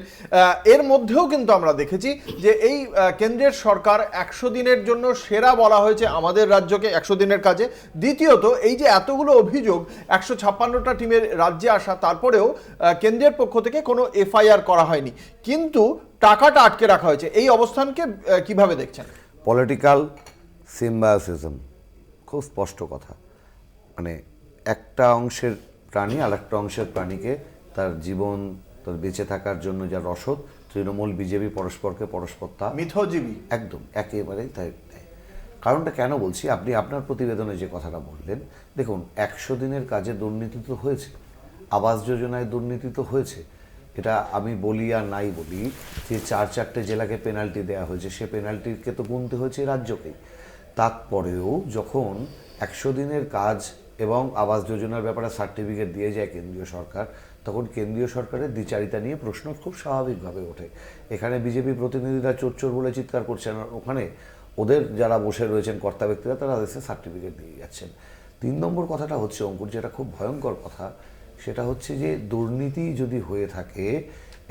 এর মধ্যেও কিন্তু আমরা দেখেছি যে এই কেন্দ্রের সরকার 100 দিনের জন্য সেরা বলা হয়েছে আমাদের রাজ্যকে 100 দিনের কাজে। দ্বিতীয়ত এই যে এতগুলো অভিযোগ, 156টা টিমের রাজ্যে আসা, তারপরেও কেন্দ্রের পক্ষ থেকে কোনো এফআইআর করা হয়নি, কিন্তু টাকাটা আটকে রাখা হয়েছে। এই অবস্থানকে কিভাবে দেখছেন? পলিটিক্যাল সিম্বায়োসিজম, খুব স্পষ্ট কথা। মানে একটা অংশের প্রাণী আর একটা অংশের প্রাণীকে তার জীবন, তার বেঁচে থাকার জন্য যা রসদ, তৃণমূল বিজেপি পরস্পরকে পরস্পরতা মিথজীবী একদম একেবারেই তাই। কারণটা কেন বলছি, আপনি আপনার প্রতিবেদনে যে কথাটা বললেন, দেখুন 100 দিনের কাজে দুর্নীতি তো হয়েছে, আবাস যোজনায় দুর্নীতি তো হয়েছে, এটা আমি বলি আর নাই বলি, যে 4-4টে জেলাকে পেনাল্টি দেওয়া হয়েছে, সে পেনাল্টিকে তো গুনতে হয়েছে রাজ্যকেই। তারপরেও যখন 100 দিনের কাজ এবং আবাস যোজনার ব্যাপারে সার্টিফিকেট দিয়ে যায় কেন্দ্রীয় সরকার, তখন কেন্দ্রীয় সরকারের দ্বিচারিতা নিয়ে প্রশ্ন খুব স্বাভাবিকভাবে ওঠে। এখানে বিজেপি প্রতিনিধিরা চোর চোর বলে চিৎকার করছেন, ওখানে ওদের যারা বসে রয়েছেন কর্তা ব্যক্তিরা তারা এসে সার্টিফিকেট দিয়ে যাচ্ছেন। 3 নম্বর কথাটা হচ্ছে অঙ্কুর, যেটা খুব ভয়ঙ্কর কথা, সেটা হচ্ছে যে দুর্নীতি যদি হয়ে থাকে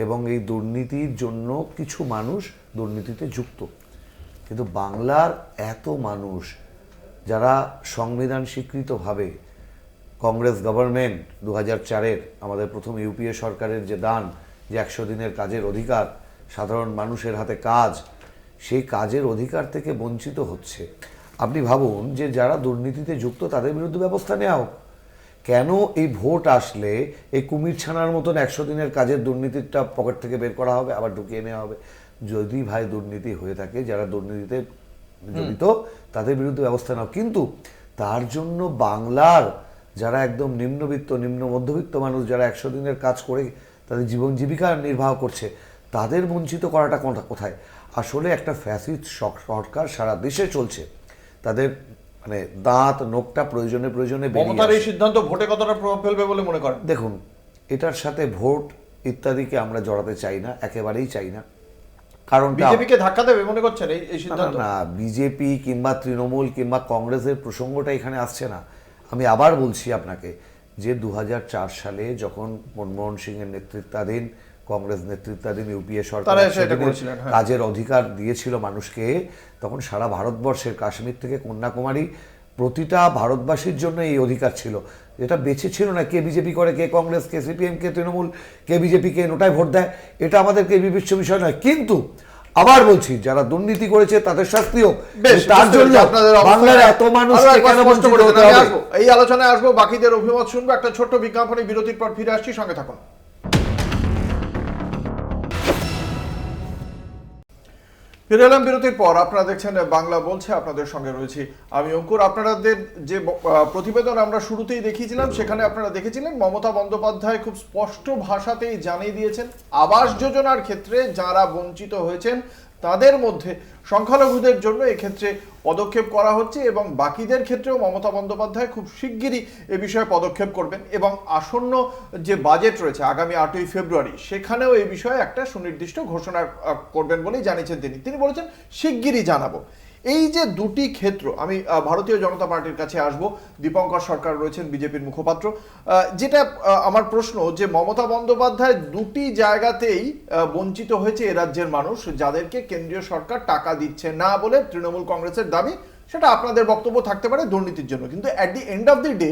এবং এই দুর্নীতির জন্য কিছু মানুষ দুর্নীতিতে যুক্ত, কিন্তু বাংলার এত মানুষ যারা সংবিধান স্বীকৃতভাবে কংগ্রেস গভর্নমেন্ট 2004-এর আমাদের প্রথম ইউপিএ সরকারের যে দান, যে 100 দিনের কাজের অধিকার, সাধারণ মানুষের হাতে কাজ, সেই কাজের অধিকার থেকে বঞ্চিত হচ্ছে। আপনি ভাবুন যে যারা দুর্নীতিতে যুক্ত তাদের বিরুদ্ধে ব্যবস্থা নেওয়া হোক। কেন এই ভোট আসলে এই কুমির ছানার মতন 100 দিনের কাজের দুর্নীতিটা পকেট থেকে বের করা হবে, আবার ঢুকিয়ে নেওয়া হবে? যদি ভাই দুর্নীতি হয়ে থাকে, যারা দুর্নীতিতে জড়িত তাদের বিরুদ্ধে ব্যবস্থা নাও, কিন্তু তার জন্য বাংলার যারা একদম নিম্নবিত্ত, নিম্ন মধ্যবিত্ত মানুষ, যারা 100 দিনের কাজ করে তাদের জীবন জীবিকা নির্বাহ করছে, তাদের বঞ্চিত করাটা কোথায়? আসলে একটা ফ্যাসিস্ট সরকার সারা দেশে চলছে, তাদের মানে দাঁত নোকটা প্রয়োজনে বেরিয়ে মমতার এই আসে। সিদ্ধান্ত ভোটে কতটা প্রভাব ফেলবে বলে মনে করেন? দেখুন, এটার সাথে ভোট ইত্যাদিকে আমরা জড়াতে চাই না, একেবারেই চাই না। কারণ বিজেপিকে ধাক্কা দেবে মনে করছেন এই সিদ্ধান্ত? না, বিজেপি কিংবা তৃণমূল কিংবা কংগ্রেসের প্রসঙ্গটা এখানে আসছে না। আমি আবার বলছি আপনাকে যে 2004 সালে যখন মনমোহন সিংয়ের নেতৃত্বাধীন, কংগ্রেস নেতৃত্বাধীন ইউপিএ সরকার তারা সেটা করেছিলেন, হ্যাঁ। কাজের অধিকার দিয়েছিল মানুষকে, তখন সারা ভারতবর্ষের কাশ্মীর থেকে কন্যাকুমারী প্রতিটা ভারতবাসীর জন্য এই অধিকার ছিল। এটা বেঁচে ছিল না কে বিজেপি করে, কে কংগ্রেস, কে সিপিএম, কে তৃণমূল, কে বিজেপি, কে নোটায় ভোট দেয়, এটা আমাদেরকে বিবেচ্য বিষয় নয়। কিন্তু আবার বলছি, যারা দুর্নীতি করেছে তাদের শাস্তি হোক, তার জন্য বাংলার এত মানুষ কেন বঞ্চিত হতে হবে? এই আলোচনায় আসবো, বাকিদের অভিমত শুনবো। একটা ছোট্ট বিজ্ঞাপনী বিরতির পর ফিরে আসছি, সঙ্গে থাকুন। ফিরে এলাম বিরতির পর। আপনারা দেখছেন বাংলা বলছে, আপনাদের সঙ্গে রয়েছি আমি অঙ্কুর। আপনাদের যে প্রতিবেদন আমরা শুরুতেই দেখিয়েছিলাম, সেখানে আপনারা দেখেছিলেন মমতা বন্দ্যোপাধ্যায় খুব স্পষ্ট ভাষাতেই জানিয়ে দিয়েছেন আবাস যোজনার ক্ষেত্রে যারা বঞ্চিত হয়েছেন তাদের মধ্যে সংখ্যালঘুদের জন্য এক্ষেত্রে পদক্ষেপ করা হচ্ছে, এবং বাকিদের ক্ষেত্রেও মমতা বন্দ্যোপাধ্যায় খুব শিগগিরই এ বিষয়ে পদক্ষেপ করবেন, এবং আসন্ন যে বাজেট রয়েছে আগামী 8ই ফেব্রুয়ারি, সেখানেও এই বিষয়ে একটা সুনির্দিষ্ট ঘোষণা করবেন বলেই জানিয়েছেন তিনি বলেছেন শিগগিরই জানাবো। এই যে দুটি ক্ষেত্র, আমি ভারতীয় জনতা পার্টির কাছে আসব। দীপঙ্কর সরকার রয়েছেন বিজেপির মুখপাত্র। যেটা আমার প্রশ্ন, যে মমতা বন্দ্যোপাধ্যায় দুটি জায়গাতেই বঞ্চিত হয়েছে এ রাজ্যের মানুষ, যাদেরকে কেন্দ্রীয় সরকার টাকা দিচ্ছে না বলে তৃণমূল কংগ্রেসের দাবি, সেটা আপনাদের বক্তব্য থাকতে পারে দুর্নীতির জন্য, কিন্তু at the end of the day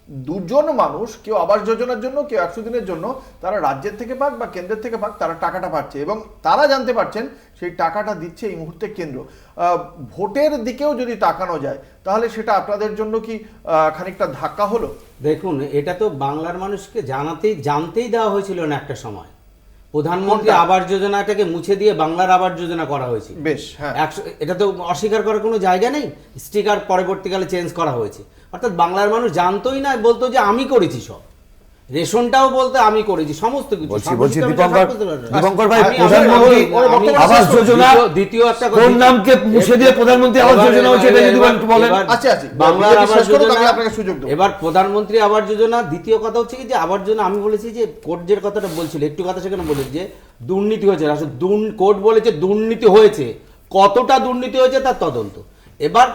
দুজন মানুষ, কেউ আবাস যোজনার জন্য, কেউ 100 দিনের জন্য, তারা রাজ্যের থেকে পাক বা কেন্দ্রের থেকে পাক, তারা টাকাটা পাচ্ছে এবং তারা জানতে পারছেন সেই টাকাটা দিচ্ছে এই মুহূর্তে কেন্দ্র। ভোটের দিকেও যদি তাকানো যায় তাহলে সেটা আপনাদের জন্য কি খানিকটা ধাক্কা হলো? দেখুন, এটা তো বাংলার মানুষকে জানতেই দেওয়া হয়েছিল না একটা সময়। প্রধানমন্ত্রী কোনটা? আবাস যোজনাটাকে মুছে দিয়ে বাংলার আবাস যোজনা করা হয়েছে। বেশ, হ্যাঁ। এটা তো অস্বীকার করার কোনো জায়গা নেই। স্টিকার পরবর্তীকালে চেঞ্জ করা হয়েছে, অর্থাৎ বাংলার মানুষ জানতোই না, বলতো যে আমি করেছি সব। রেশনটাও বলতে আমি করেছি, সমস্ত কিছু। বলছি সর্বশিক্ষা দীপঙ্কর ভাই, আমি- প্রধানমন্ত্রী আমি- আবাস যোজনা দ্বিতীয় একটা কোন নামকে মুছে দিয়ে প্রধানমন্ত্রী আবাস যোজনা হয়েছে, এটা যদি একটু বলেন। আচ্ছা, বাংলার বিজেপি আবাস শেষ করুক, যোজনা, আমি আপনাকে সুযোগ দেবো। এবার প্রধানমন্ত্রী আবাস যোজনা। দ্বিতীয় কথা হচ্ছে কি যে আবাস যোজনা আমি বলেছি যে কোর্ট যে কথাটা বলছিল, একটু কথা সেখানে বলেছি যে দুর্নীতি হয়েছে। আসলে কোর্ট বলেছে দুর্নীতি হয়েছে, কতটা দুর্নীতি হয়েছে তার তদন্ত। এবার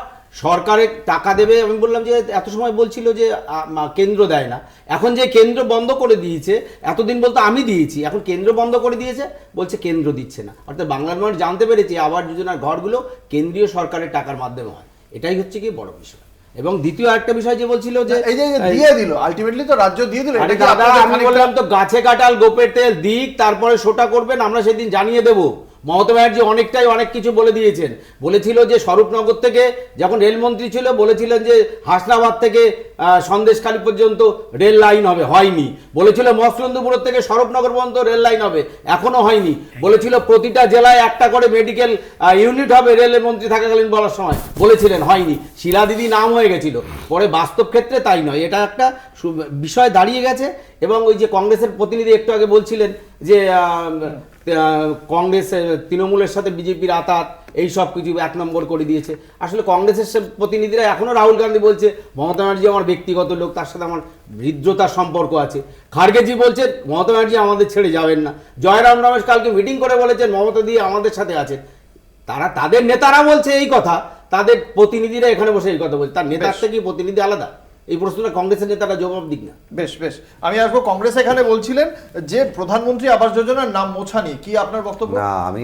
সরকারের টাকা দেবে, আমি বললাম যে এত সময় বলছিল যে কেন্দ্র দেয় না, এখন যে কেন্দ্র বন্ধ করে দিয়েছে, এতদিন বলতো আমি দিয়েছি, এখন কেন্দ্র বন্ধ করে দিয়েছে, বলছে কেন্দ্র দিচ্ছে না। অর্থাৎ বাংলার মানুষ জানতে পেরেছে আবাস যোজনার ঘরগুলো কেন্দ্রীয় সরকারের টাকার মাধ্যমে হয়। এটাই হচ্ছে কি বড় বিষয়। এবং দ্বিতীয় একটা বিষয় যে বলছিল যে এই যে দিয়ে দিল, আলটিমেটলি তো রাজ্য দিয়ে দিল। আরে দাদা, আমি বললাম তো গাছে কাটাল গোপের তেল দিক, তারপরে শোটা করবেন, আমরা সেদিন জানিয়ে দেবো। মমতা ব্যানার্জি অনেক কিছু বলে দিয়েছেন। বলেছিল যে স্বরূপনগর থেকে, যখন রেলমন্ত্রী ছিল, বলেছিলেন যে হাসনাবাদ থেকে সন্দেশখালী পর্যন্ত রেল লাইন হবে, হয়নি। বলেছিল মসলন্দপুর থেকে স্বরূপনগর পর্যন্ত রেল লাইন হবে, এখনো হয়নি। বলেছিল প্রতিটা জেলায় একটা করে মেডিকেল ইউনিট হবে, রেলের মন্ত্রী থাকাকালীন বলার সময় বলেছিলেন, হয়নি। শিলা দিদি নাম হয়ে গেছিল, পরে বাস্তব ক্ষেত্রে তাই নয়। এটা একটা বিষয় দাঁড়িয়ে গেছে। এবং ওই যে কংগ্রেসের প্রতিনিধি একটু আগে বলছিলেন যে কংগ্রেস তৃণমূলের সাথে বিজেপির আতাত, এই সব কিছু 1 নম্বর করে দিয়েছে। আসলে কংগ্রেসের প্রতিনিধিরা এখনো রাহুল গান্ধী বলছে মমতা ব্যানার্জি আমার ব্যক্তিগত লোক, তার সাথে আমার হৃদ্রতার সম্পর্ক আছে। খার্গেজি বলছেন মমতা ব্যানার্জি আমাদের ছেড়ে যাবেন না। জয়রাম রমেশ কালকে মিটিং করে বলেছেন মমতা দিয়ে আমাদের সাথে আছেন। তাদের নেতারা বলছে এই কথা, তাদের প্রতিনিধিরা এখানে বসে এই কথা বলছে। তার নেতার থেকে প্রতিনিধি আলাদা? এই প্রশ্নটা কংগ্রেসের নেতারা জবাব দিক না। বেশ, আমি আসবো। কংগ্রেস এখানে বলছিলেন যে প্রধানমন্ত্রী আবাস যোজনার নাম মোছা নিয়ে কি আপনার বক্তব্য? না, আমি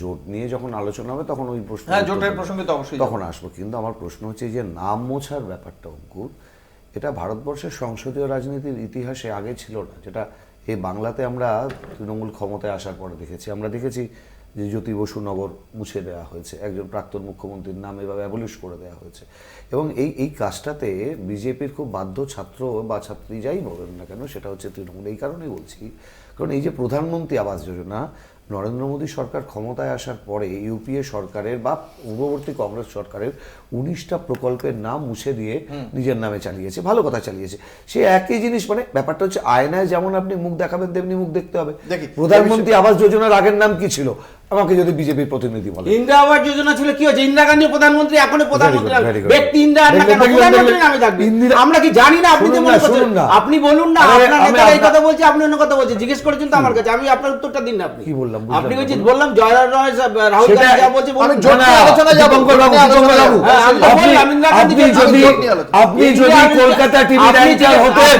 জোট নিয়ে যখন আলোচনা হবে তখন ওই প্রশ্ন, হ্যাঁ, জোটের প্রসঙ্গে তো অবশ্যই তখন আসবো। কিন্তু আমার প্রশ্ন হচ্ছে যে নাম মোছার ব্যাপারটা অঙ্কুর, এটা ভারতবর্ষের সংসদীয় রাজনীতির ইতিহাসে আগে ছিল না, যেটা এই বাংলাতে আমরা তৃণমূল ক্ষমতায় আসার পরে দেখেছি। আমরা দেখেছি যে জ্যোতি বসু নগর মুছে দেওয়া হয়েছে, একজন প্রাক্তন মুখ্যমন্ত্রীর নাম এভাবে অ্যাবলিশ করে দেওয়া হয়েছে। এবং এই কাজটাতে বিজেপির খুব বাধ্য ছাত্র বা ছাত্রী যাই বলেন না কেন, সেটা হচ্ছে তৃণমূল। এই কারণেই বলছি, কারণ এই যে প্রধানমন্ত্রী আবাস যোজনা, নরেন্দ্র মোদী সরকার ক্ষমতায় আসার পরে ইউপিএ সরকারের বা পূর্ববর্তী কংগ্রেস সরকারের 19টা প্রকল্পের নাম মুছে দিয়ে নিজের নামে চালিয়েছে। ভালো কথা চালিয়েছে। সে একই জিনিস, ব্যাপারটা হচ্ছে আয়নায় যেমন আপনি মুখ দেখাবেন তেমনি মুখ দেখতে হবে। প্রধানমন্ত্রী আবাস যোজনার আগের নাম কি ছিল আমাকে যদি বিজেপির প্রতিনিধি বলে। ইন্দিরা আবাস যোজনা ছিল, কি হয়েছে? ইন্দিরা গান্ধী প্রধানমন্ত্রী, এখনো প্রধানমন্ত্রী, Very good. ব্যক্তি ইন্দিরা না কেন প্রধানমন্ত্রীর নামে থাকবে? আমরা কি জানি না? আপনি তো মনে করছেন, আপনি বলুন না। আপনার নেতা এই কথা বলছে, আপনি অন্য কথা বলছেন। জিজ্ঞেস করেছেন তো আমার কাছে, আমি আপনার উত্তরটা দিন না। আপনি কি বললাম? আপনি বললাম জয়রাম রমেশ রাহুল গান্ধী যা বলছে বলুন। আপনি যদি কলকাতা টিভির অ্যাঙ্কার হতেন,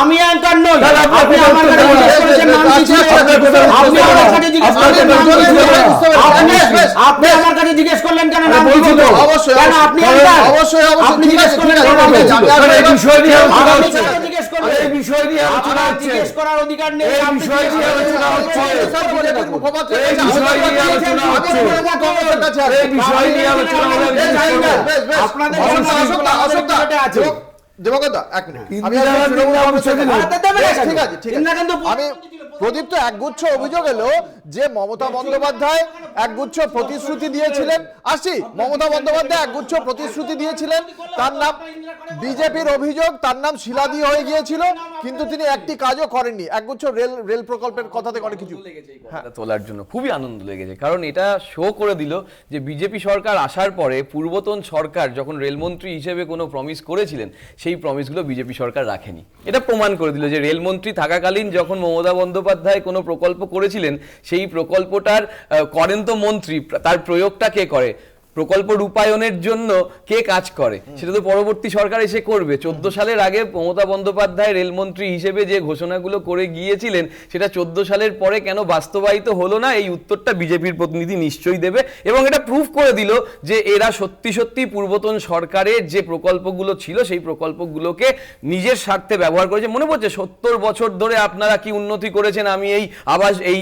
আমি অ্যাঙ্কার নই। আপনি আমার কাছে জিজ্ঞেস করেছেন নাম কি ছিল? আপনি আমার কাছে জিজ্ঞেস করলেন নাম কি ছিল? আপনি আমার কাছে জিজ্ঞেস করলেন কেন নাম কি ছিল? কেন আপনি অ্যাঙ্কার? আপনি জিজ্ঞেস করলেন কেন নাম কি ছিল? আপনি কেন জিজ্ঞেস করলেন? এই বিষয় নিয়ে আলোচনা আমার হচ্ছে। জিজ্ঞেস করার অধিকার নেই। এই বিষয় নিয়ে আলোচনা হচ্ছে। এই বিষয় নিয়ে আলোচনা হচ্ছে। এই বিষয় নিয়ে আলোচনা হচ্ছে। আপনাদের আছে। দেবকতা, এক মিনিট। আমি প্রদীপ তো একগুচ্ছ অভিযোগ এলো যে মমতা বন্দ্যোপাধ্যায় একগুচ্ছ প্রতিশ্রুতি দিয়েছিলেন। মমতা বন্দ্যোপাধ্যায় একগুচ্ছ প্রতিশ্রুতি দিয়েছিলেন, তার নাম বিজেপির অভিযোগ, তার নাম শিলাদি হয়ে গিয়েছিল, কিন্তু তিনি একটি কাজও করেননি। একগুচ্ছ রেল প্রকল্পের কথা থেকে অনেক কিছু তোলার জন্য খুবই আনন্দ লেগেছে, কারণ এটা শো করে দিল যে বিজেপি সরকার আসার পরে পূর্বতন সরকার যখন রেলমন্ত্রী হিসেবে কোনো প্রমিস করেছিলেন, সেই প্রমিসগুলো বিজেপি সরকার রাখেনি। এটা প্রমাণ করে দিল যে রেলমন্ত্রী থাকাকালীন যখন মমতা বন্দ্যোপাধ্যায় কোনো প্রকল্প করেছিলেন, সেই প্রকল্পটার করেন তো মন্ত্রী, তার প্রয়োগটা কে করে? প্রকল্প রূপায়ণের জন্য কে কাজ করে সেটা তো পরবর্তী সরকার এসে করবে। 14 সালের আগে মমতা বন্দ্যোপাধ্যায় রেলমন্ত্রী হিসেবে যে ঘোষণাগুলো করে গিয়েছিলেন সেটা 14 সালের পরে কেন বাস্তবায়িত হলো না, এই উত্তরটা বিজেপির প্রতিনিধি নিশ্চয়ই দেবে। এবং এটা প্রুফ করে দিল যে এরা সত্যি সত্যি পূর্বতন সরকারের যে প্রকল্পগুলো ছিল সেই প্রকল্পগুলোকে নিজের স্বার্থে ব্যবহার করেছে। মনে পড়ছে 70 বছর ধরে আপনারা কি উন্নতি করেছেন, আমি এই আবাস এই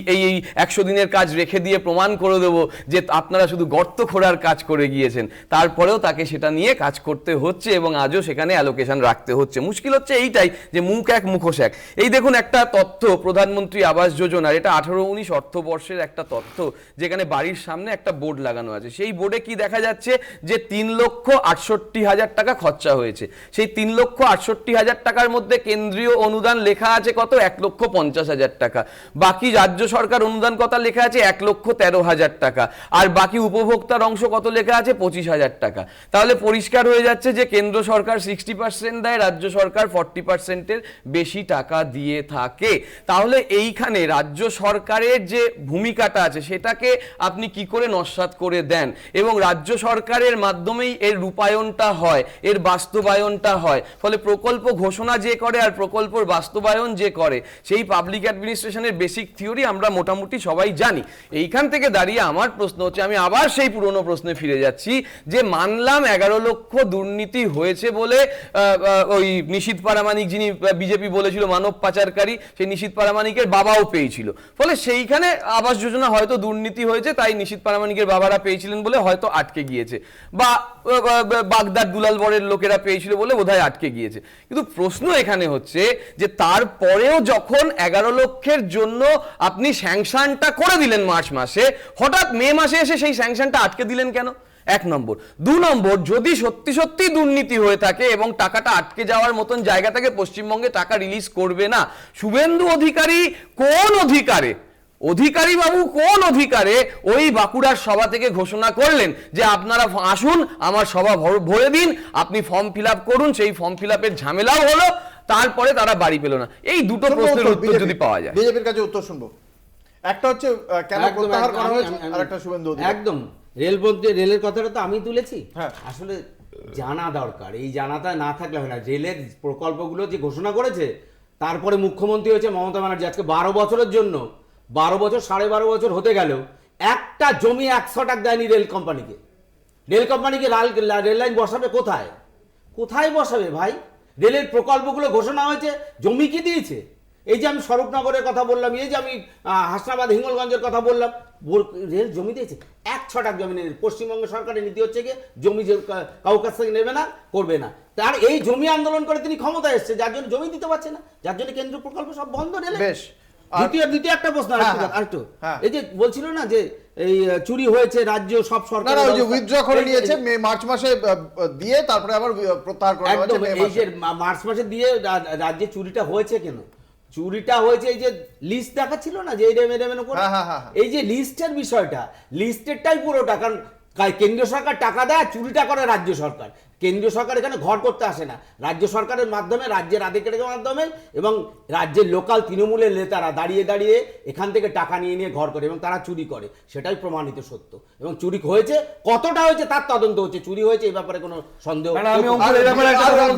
100 দিনের কাজ রেখে দিয়ে প্রমাণ করে দেবো যে আপনারা শুধু গর্ত খোঁড়ার কাজ করে গিয়েছেন। তারপরেও তাকে সেটা নিয়ে কাজ করতে হচ্ছে এবং আজও সেখানে অ্যালোকেশন রাখতে হচ্ছে। মুশকিল হচ্ছে এইটাই যে মুখ এক মুখোশ এক। এই দেখুন একটা তথ্য, প্রধানমন্ত্রী আবাস যোজনার, এটা 18-19 অর্থবর্ষের একটা তথ্য, যেখানে বাড়ির সামনে একটা বোর্ড লাগানো আছে। সেই বোর্ডে কি দেখা যাচ্ছে যে 3,68,000 টাকা খরচা হয়েছে। সেই 3,68,000 টাকার মধ্যে কেন্দ্রীয় অনুদান লেখা আছে কত, 1,50,000 টাকা। বাকি রাজ্য সরকার অনুদান কত লেখা আছে, 1,13,000 টাকা। আর বাকি উপভোক্তার অংশ কত লেখা আছে, 25,000 টাকা। তাহলে পরিষ্কার হয়ে যাচ্ছে যে কেন্দ্র সরকার 60% দেয়, রাজ্য সরকার 40%-এর বেশি টাকা দিয়ে থাকে। তাহলে এইখানে রাজ্য সরকারের যে ভূমিকাটা আছে সেটাকে আপনি কি করে নস্যাৎ করে দেন, এবং রাজ্য সরকারের মাধ্যমেই এর রূপায়ণটা হয়, এর বাস্তবায়নটা হয়। ফলে প্রকল্প ঘোষণা যে করে আর প্রকল্পর বাস্তবায়ন যে করে, সেই পাবলিক অ্যাডমিনিস্ট্রেশনের বেসিক থিওরি আমরা মোটামুটি সবাই জানি। এইখান থেকে দাঁড়িয়ে আমার প্রশ্ন হচ্ছে, আমি আবার সেই পুরনো প্রশ্নে ফিরে যাচ্ছি, যে মানলাম 11 লক্ষ দুর্নীতি হয়েছে বলে ওই নিশীথ পারামানিক, যিনি বিজেপি বলেছিল মানব পাচারকারী, সেই নিশীথ পারামানিকের বাবাও পেয়েছিল। ফলে সেইখানে আবাস যোজনা হয়তো দুর্নীতি হয়েছে, তাই নিশীথ পারামানিকের বাবারা পেয়েছিলেন বলে হয়তো আটকে গিয়েছে, বা বাগদার দুলাল বরের লোকেরা পেয়েছিল বলে বোধহয় আটকে গিয়েছে। কিন্তু প্রশ্ন এখানে হচ্ছে যে তারপরেও যখন 11 লক্ষের জন্য আপনি স্যাংশনটা করে দিলেন মার্চ মাসে, হঠাৎ মে মাসে এসে সেই স্যাংশনটা আটকে দিলেন কেন? 1 নম্বর। 2 নম্বর, যদি সত্যি সত্যি দুর্নীতি হয়ে থাকে এবং টাকাটা আটকে যাওয়ার মতন জায়গা থেকে পশ্চিমবঙ্গে টাকা রিলিজ করবে না, শুভেন্দু অধিকারী কোন অধিকারী বাবু কোন অধিকারে ওই বাঁকুড়ার সভা থেকে ঘোষণা করলেন যে আপনারা আসুন, আমার সভা ভরে দিন, আপনি ফর্ম ফিল আপ করুন? সেই ফর্ম ফিল আপের ঝামেলাও হলো, তারপরে তারা বাড়ি পেল না। এই দুটো প্রশ্নের উত্তর যদি পাওয়া যায়। বিজেপির কাছে উত্তর শুনবো। একটা হচ্ছে কেন প্রত্যাহার করা হয়েছে, আর একটা শুভেন্দু অধিকারী। একদম রেলের কথাটা তো আমি তুলেছি। হ্যাঁ। আসলে জানা দরকার, এই জানাটা না থাকলে হয় না। রেলের প্রকল্পগুলো যে ঘোষণা করেছে, তারপরে মুখ্যমন্ত্রী হয়েছে মমতা ব্যানার্জি, আজকে 12 বছরের জন্য 12 বছর 12.5 বছর হতে গেল, একটা জমি 100 টাকা দেয়নি রেল কোম্পানিকে। রেল কোম্পানিকে রেল লাইন বসাবে কোথায়? কোথায় বসাবে ভাই? রেলের প্রকল্পগুলো ঘোষণা হয়েছে, জমি কি দিয়েছে? এই যে আমি স্বরূপনগরের কথা বললাম, এই যে আমি হাসনাবাদ হিঙ্গলগঞ্জের কথা বললাম, রেল জমি দিয়েছে 1 ছটাক জমি নেই। পশ্চিমবঙ্গ সরকারের নীতি হচ্ছে গিয়ে জমি যে কাউ কাছ থেকে নেবে না, করবে না। তার এই জমি আন্দোলন করে তিনি ক্ষমতায় এসছে, যার জন্য জমি দিতে পারছে না, যার জন্য কেন্দ্রীয় প্রকল্প সব বন্ধ। রেলে বেশ। দ্বিতীয় একটা প্রশ্ন আরেকটু, হ্যাঁ। এই যে বলছিল না যে এই চুরি হয়েছে রাজ্য সব সরকার, না, ওই যে উইথড্র করে নিয়েছে মার্চ মাসে দিয়ে, তারপরে আবার প্রত্যাহার করা হয়েছে মে এই মাসে। যে মার্চ মাসে দিয়ে রাজ্যে চুরিটা হয়েছে কেন? চুরিটা হয়েছে এই যে লিস্ট দেখাচ্ছিল না, যে এরম করে, এই যে লিস্টের বিষয়টা, লিস্টেরটাই পুরোটা। কারণ কেন্দ্রীয় সরকার টাকা দেয়, চুরিটা করে রাজ্য সরকার। কেন্দ্রীয় সরকার এখানে ঘর করতে আসে না, রাজ্য সরকারের মাধ্যমে, রাজ্যের আধিকারিকের মাধ্যমে, এবং রাজ্যের লোকাল তৃণমূলের নেতারা দাঁড়িয়ে দাঁড়িয়ে এখান থেকে টাকা নিয়ে নিয়ে ঘর করে, এবং তারা চুরি করে, সেটাই প্রমাণিত সত্য। এবং চুরি হয়েছে, কতটা হয়েছে তার তদন্ত হচ্ছে। চুরি হয়েছে এই ব্যাপারে কোনো সন্দেহ।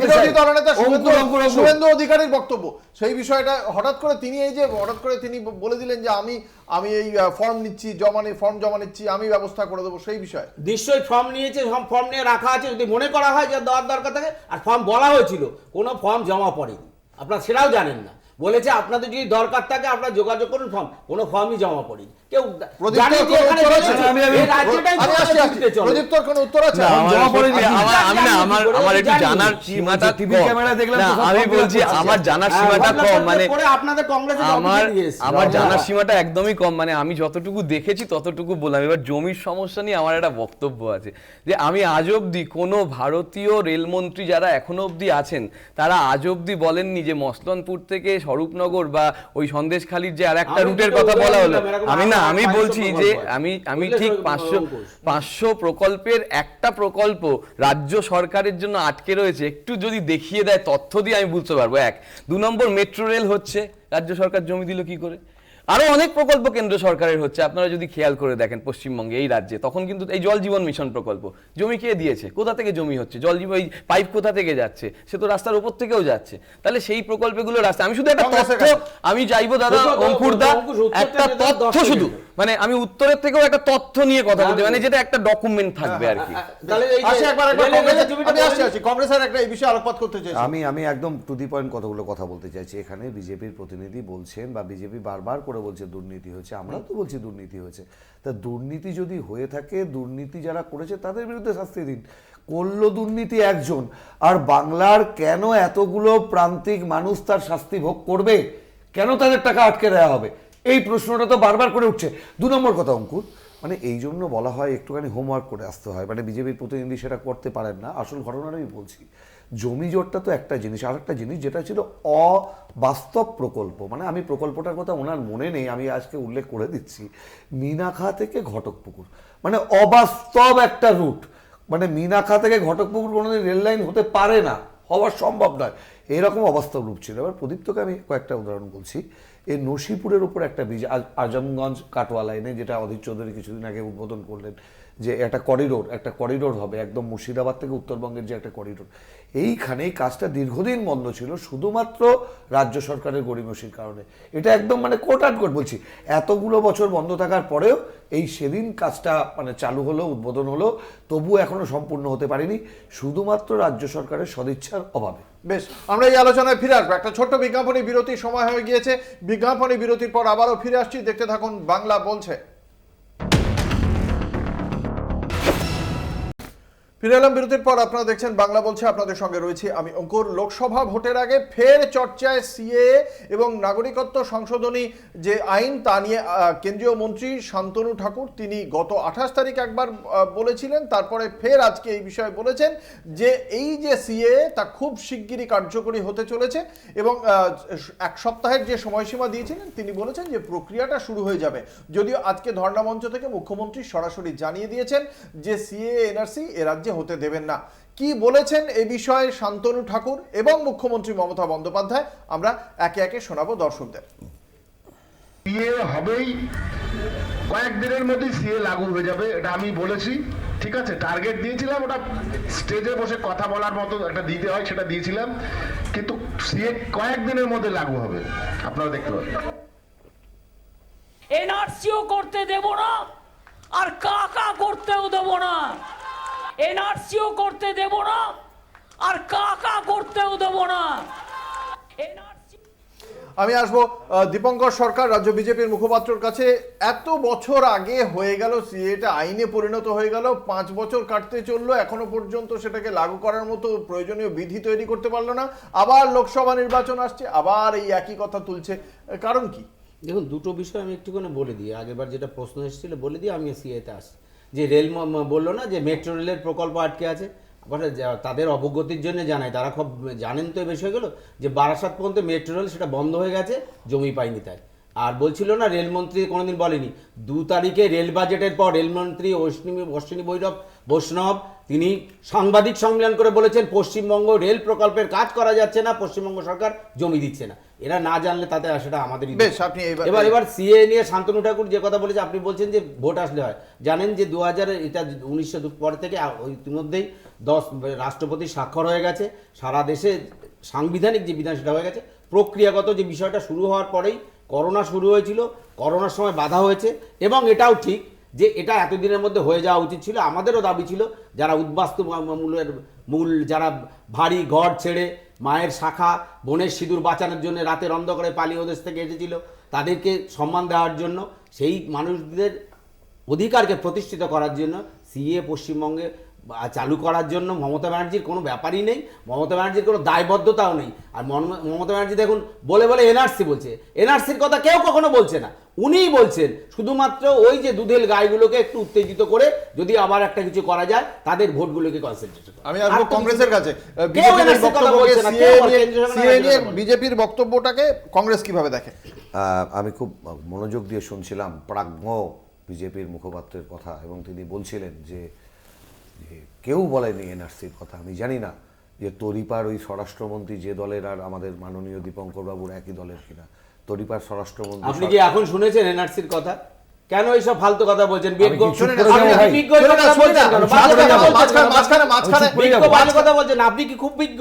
বিরোধী দলনেতা শুভেন্দু অধিকারীর বক্তব্য, সেই বিষয়টা হঠাৎ করে তিনি বলে দিলেন যে আমি এই ফর্ম নিচ্ছি, ফর্ম জমা নিচ্ছি, আমি ব্যবস্থা করে দেবো, সেই বিষয়ে। নিশ্চয়ই ফর্ম নিয়েছে, ফর্ম নিয়ে রাখা আছে, যদি মনে করা হয় যে দেওয়ার দরকার থাকে। আর ফর্ম বলা হয়েছিল, কোনো ফর্ম জমা পড়েনি, আপনারা সেটাও জানেন না। বলেছে আপনাদের যদি দরকার থাকে আপনারা যোগাযোগ করুন, কোনো ফর্মই জমা পড়েনি। কেউ জানে যে এখানে এই রাজ্যটাই প্রদীপ্তর কোনো উত্তর আছে? জমা পড়েনি। আমার একটু জানার সীমাটা টিভি ক্যামেরা দেখলাম, আমি বলছি আমার জানার সীমাটা কম, মানে আপনাদের কংগ্রেসের আমার জানার সীমাটা একদমই কম, মানে আমি যতটুকু দেখেছি ততটুকু বললাম। এবার জমির সমস্যা নিয়ে আমার একটা বক্তব্য আছে, যে আমি আজ অব্দি কোনো ভারতীয় রেলমন্ত্রী যারা এখনো অব্দি আছেন, তারা আজ অব্দি বলেননি যে মসলনপুর থেকে স্বরূপনগর বা ওই সন্দেশখালির যে আর একটা রুটের কথা বলা হলো, আমি বলছি যে আমি ঠিক 500 প্রকল্পের একটা প্রকল্প রাজ্য সরকারের জন্য আটকে রয়েছে, একটু যদি দেখিয়ে দেয় তথ্য দিয়ে আমি বুঝতে পারবো। 1 2 নম্বর, মেট্রো রেল হচ্ছে, রাজ্য সরকার জমি দিল কি করে? আরো অনেক প্রকল্প কেন্দ্র সরকারের হচ্ছে, আপনারা যদি খেয়াল করে দেখেন পশ্চিমবঙ্গে এই রাজ্যে, তখন কিন্তু এই জল জীবন মিশন প্রকল্প, জমি কে দিয়েছে, কোথা থেকে জমি হচ্ছে, জল জীবন এই পাইপ কোথা থেকে যাচ্ছে, সে তো রাস্তার উপর থেকেও যাচ্ছে। তাহলে সেই প্রকল্পগুলো রাস্তা, আমি শুধু একটা কংগ্রেসের তথ্য, কাছে। আমি চাইবো দাদা অঙ্কুরদা অঙ্কুশ, উত্তরটা একটা দিয়ে দাও, তথ্য 10 শুধু, সেকেন্ড। মানে আমি উত্তরের থেকেও একটা তথ্য নিয়ে কথা বলতে, মানে যেটা একটা ডকুমেন্ট থাকবে আর কি। তাহলে এই যে আসি একবার রেলের জমিটা আমি বলে আসছি কংগ্রেসের একটা এই বিষয়ে আলোকপাত করতে চাইছি। আমি একদম টু দি পয়েন্ট কতগুলো কথা বলতে চাইছি। এখানে বিজেপির প্রতিনিধি বলছেন বা বিজেপি বারবার করে বলছে দুর্নীতি হয়েছে, আমরা তো বলছি দুর্নীতি হয়েছে। তা দুর্নীতি যদি হয়ে থাকে, দুর্নীতি যারা করেছে তাদের বিরুদ্ধে শাস্তি দিন। করলো দুর্নীতি একজন, আর বাংলার কেন এতগুলো প্রান্তিক মানুষ তার শাস্তি ভোগ করবে, কেন তাদের টাকা আটকে দেওয়া হবে, এই প্রশ্নটা তো বারবার করে উঠছে। 2 নম্বর কথা অঙ্কুর, মানে এই জন্য বলা হয় একটুখানি হোমওয়ার্ক করে আসতে হয়, মানে বিজেপির প্রতিনিধি সেটা করতে পারেন না। আসল ঘটনাটা আমি বলছি, জমি জটটা তো একটা জিনিস, আর একটা জিনিস যেটা ছিল অবাস্তব প্রকল্প, মানে আমি প্রকল্পটার কথা ওনার মনে নেই, আমি আজকে উল্লেখ করে দিচ্ছি। মিনাখা থেকে ঘটকপুকুর, মানে অবাস্তব একটা রুট, মানে মিনাখা থেকে ঘটকপুকুর কোনোদিন রেল লাইন হতে পারে না, হওয়া সম্ভব নয়, এরকম অবাস্তব রূপ ছিল। এবার প্রদীপ্তকে আমি কয়েকটা উদাহরণ বলছি। এই নসিপুরের উপর একটা ব্রিজ, আজমগঞ্জ কাটোয়া লাইনে, যেটা অধীর চৌধুরী কিছুদিন আগে উদ্বোধন করলেন, যে একটা করিডোর হবে একদম মুর্শিদাবাদ থেকে উত্তরবঙ্গের যে একটা করিডোর, এইখানে এই কাজটা দীর্ঘদিন বন্ধ ছিল শুধুমাত্র রাজ্য সরকারের গড়িমসির কারণে। এটা একদম মানে কোট অ্যান্ড কোট বলছি, এতগুলো বছর বন্ধ থাকার পরেও এই সেদিন কাজটা মানে চালু হলো, উদ্বোধন হলো, তবুও এখনো সম্পূর্ণ হতে পারেনি, শুধুমাত্র রাজ্য সরকারের সদিচ্ছার অভাবে। বেশ, আমরা এই আলোচনায় ফিরে আসবো। একটা ছোট্ট বিজ্ঞাপনী বিরতির সময় হয়ে গিয়েছে, বিজ্ঞাপনী বিরতির পর আবারও ফিরে আসছি, দেখতে থাকুন বাংলা বলছে। ফিরে এলাম বিরতির পর, আপনারা দেখছেন বাংলা বলছে, আপনাদের সঙ্গে রয়েছি আমি অঙ্কুর। লোকসভা ভোটের আগে ফের চর্চায় সিএএ এবং নাগরিকত্ব সংশোধনী যে আইন, তা নিয়ে কেন্দ্রীয় মন্ত্রী শান্তনু ঠাকুর তিনি গত 28 তারিখ একবার বলেছিলেন, তারপরে ফের আজকে এই বিষয়ে বলেছেন যে এই যে সিএএ তা খুব শিগগিরই কার্যকরী হতে চলেছে, এবং 1 সপ্তাহের যে সময়সীমা দিয়েছিলেন তিনি বলেছেন যে প্রক্রিয়াটা শুরু হয়ে যাবে। যদিও আজকে ধর্ণামঞ্চ থেকে মুখ্যমন্ত্রী সরাসরি জানিয়ে দিয়েছেন যে সিএএ এনআরসি এ রাজ্যে হতে দেবেন না। কি বলেছেন এ বিষয়ে শান্তনু ঠাকুর এবং মুখ্যমন্ত্রী মমতা বন্দ্যোপাধ্যায়, আমরা একে একে শোনাবো দর্শকদের। সিএ হবেই, কয়েকদিনের মধ্যেই সিএ লাগু হয়ে যাবে, এটা আমি বলেছি। ঠিক আছে, টার্গেট দিয়েছিলাম, ওটা স্টেজে বসে কথা বলার মতো একটা দিতে হয়, সেটা দিয়েছিলাম, কিন্তু সিএ কয়েকদিনের মধ্যে লাগু হবে, আপনারা দেখতে পাবেন। এনআরসিও করতে দেব না, আর কাকা করতেও দেব না। এনআরসিও করতে দেব না, আর কাকা করতেও দেব না। এনআরসি আমি আসবো দীপঙ্কর সরকার, রাজ্য বিজেপির মুখপাত্রর কাছে। এত বছর আগে হয়ে গেল, সিএটা আইনে পরিণত হয়ে গেল, 5 বছর কাটতে চললো, এখনো পর্যন্ত সেটাকে লাগু করার মতো প্রয়োজনীয় বিধি তৈরি করতে পারলো না। আবার লোকসভা নির্বাচন আসছে, আবার এই একই কথা তুলছে, কারণ কি? দেখুন, দুটো বিষয় আমি একটুখানি বলে দিই। আগেরবার যেটা প্রশ্ন এসেছিল বলে দিই, আমি সিএতে আসছি। যে রেল বললো না যে মেট্রো রেলের প্রকল্প আটকে আছে, আবার তাদের অবগতির জন্য জানাই, তারা খুব জানেন তো এই বিষয়গুলো, যে বারাসাত পর্যন্ত মেট্রো রেল সেটা বন্ধ হয়ে গেছে, জমি পাইনি তাই। আর বলছিল না, রেলমন্ত্রী কোনোদিন বলেনি 2 তারিখে রেল বাজেটের পর রেলমন্ত্রী অশ্বিনী বৈষ্ণব তিনি সাংবাদিক সম্মেলন করে বলেছেন পশ্চিমবঙ্গ রেল প্রকল্পের কাজ করা যাচ্ছে না, পশ্চিমবঙ্গ সরকার জমি দিচ্ছে না। এরা না জানলে তাতে সেটা আমাদেরই। বেশ, আপনি এবার সিএ নিয়ে শান্তনু ঠাকুর যে কথা বলেছে, আপনি বলছেন যে ভোট আসলে হয়। জানেন যে 1900 পরে থেকে ইতিমধ্যেই 10 রাষ্ট্রপতি স্বাক্ষর হয়ে গেছে, সারা দেশে সাংবিধানিক যে বিধান সেটা হয়ে গেছে। প্রক্রিয়াগত যে বিষয়টা শুরু হওয়ার পরেই করোনা শুরু হয়েছিল, করোনার সময় বাধা হয়েছে, এবং এটাও ঠিক যে এটা এতদিনের মধ্যে হয়ে যাওয়া উচিত ছিল। আমাদেরও দাবি ছিল, যারা উদ্বাস্তু মূল যারা ভারী ঘর ছেড়ে মায়ের শাখা বোনের সিঁদুর বাঁচানোর জন্য রাতের অন্ধকারে পালিয়ে ওদেশ থেকে এসেছিল, তাদেরকে সম্মান দেওয়ার জন্য, সেই মানুষদের অধিকারকে প্রতিষ্ঠিত করার জন্য সিএ পশ্চিমবঙ্গে চালু করার জন্য মমতা ব্যানার্জির কোনো ব্যাপারই নেই, মমতা ব্যানার্জির কোনো দায়বদ্ধতাও নেই। আর মমতা ব্যানার্জি দেখুন বলে এনআরসি বলছে, এনআরসির কথা কেউ কখনো বলছে না, উনিই বলছেন শুধুমাত্র ওই যে দুধেল গাইগুলোকে একটু উত্তেজিত করে যদি আবার একটা কিছু করা যায়, তাদের ভোটগুলোকে কনসেন্ট্রেট করা। আমি আসবো কংগ্রেসের কাছে। বিজেপির বক্তব্যটাকে কংগ্রেস কিভাবে দেখে? আমি খুব মনোযোগ দিয়ে শুনছিলাম প্রাজ্ঞ বিজেপির মুখপাত্রের কথা, এবং তিনি বলছিলেন যে কেউ বলেনি এনআরসির কথা। আমি জানি না যে তরিপার ওই স্বরাষ্ট্রমন্ত্রী যে দলের আর আমাদের মাননীয় দীপঙ্কর বাবুর একই দলের কিনা, তরিপার স্বরাষ্ট্রমন্ত্রী আপনি কি এখন শুনেছেন এনআরসির কথা? কেন এইসব ফালতু কথা বলছেন? বিজ্ঞ কি চুপ করে যাবো ভাই? বিজ্ঞ এই কথা বলছেন কেন? বাজে কথা বলছেন কেন? মাঝখানে বিজ্ঞ বাজে কথা বলছেন, আপনি কি খুব বিজ্ঞ?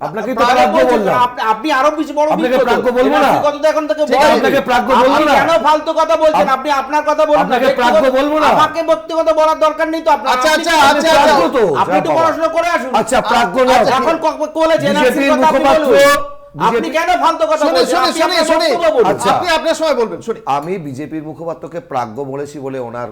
আপনাকে তো প্রাজ্ঞ বললাম। আপনি আরো বেশি বড় আপনাকে বিজ্ঞ তো। প্রাজ্ঞ বলবো না? NRC কথা তো এখন থেকে ঠিক আছে, বলেন। আপনাকে প্রাজ্ঞ বলবো আপনি না? কেন ফালতু কথা বলছেন? আপনি আপনার কথা বলুন না। আপনাকে প্রাজ্ঞ বলবো না? আমাকে ব্যক্তিগত বলার দরকার নেই তো আপনার। আচ্ছা, আপনি- আচ্ছা, আপনি আচ্ছা, প্রাজ্ঞ আচ্ছা। তো। আপনি যা তো বাবা। পড়াশোনা করে আসুন। আচ্ছা, প্রাজ্ঞ নয়। এখন বলেছেন এনআরসির বিজেপির কথা আপনি মুখপাত্র বলুন। আপনি কেন ফালতু কথা বলছেন? আপনি আপনার বক্তব্য বলুন। আচ্ছা। আপনি আপনার সময় বলবেন, শুনি। আমি বিজেপির মুখপাত্রকে প্রাজ্ঞ বলেছি বলে ওনার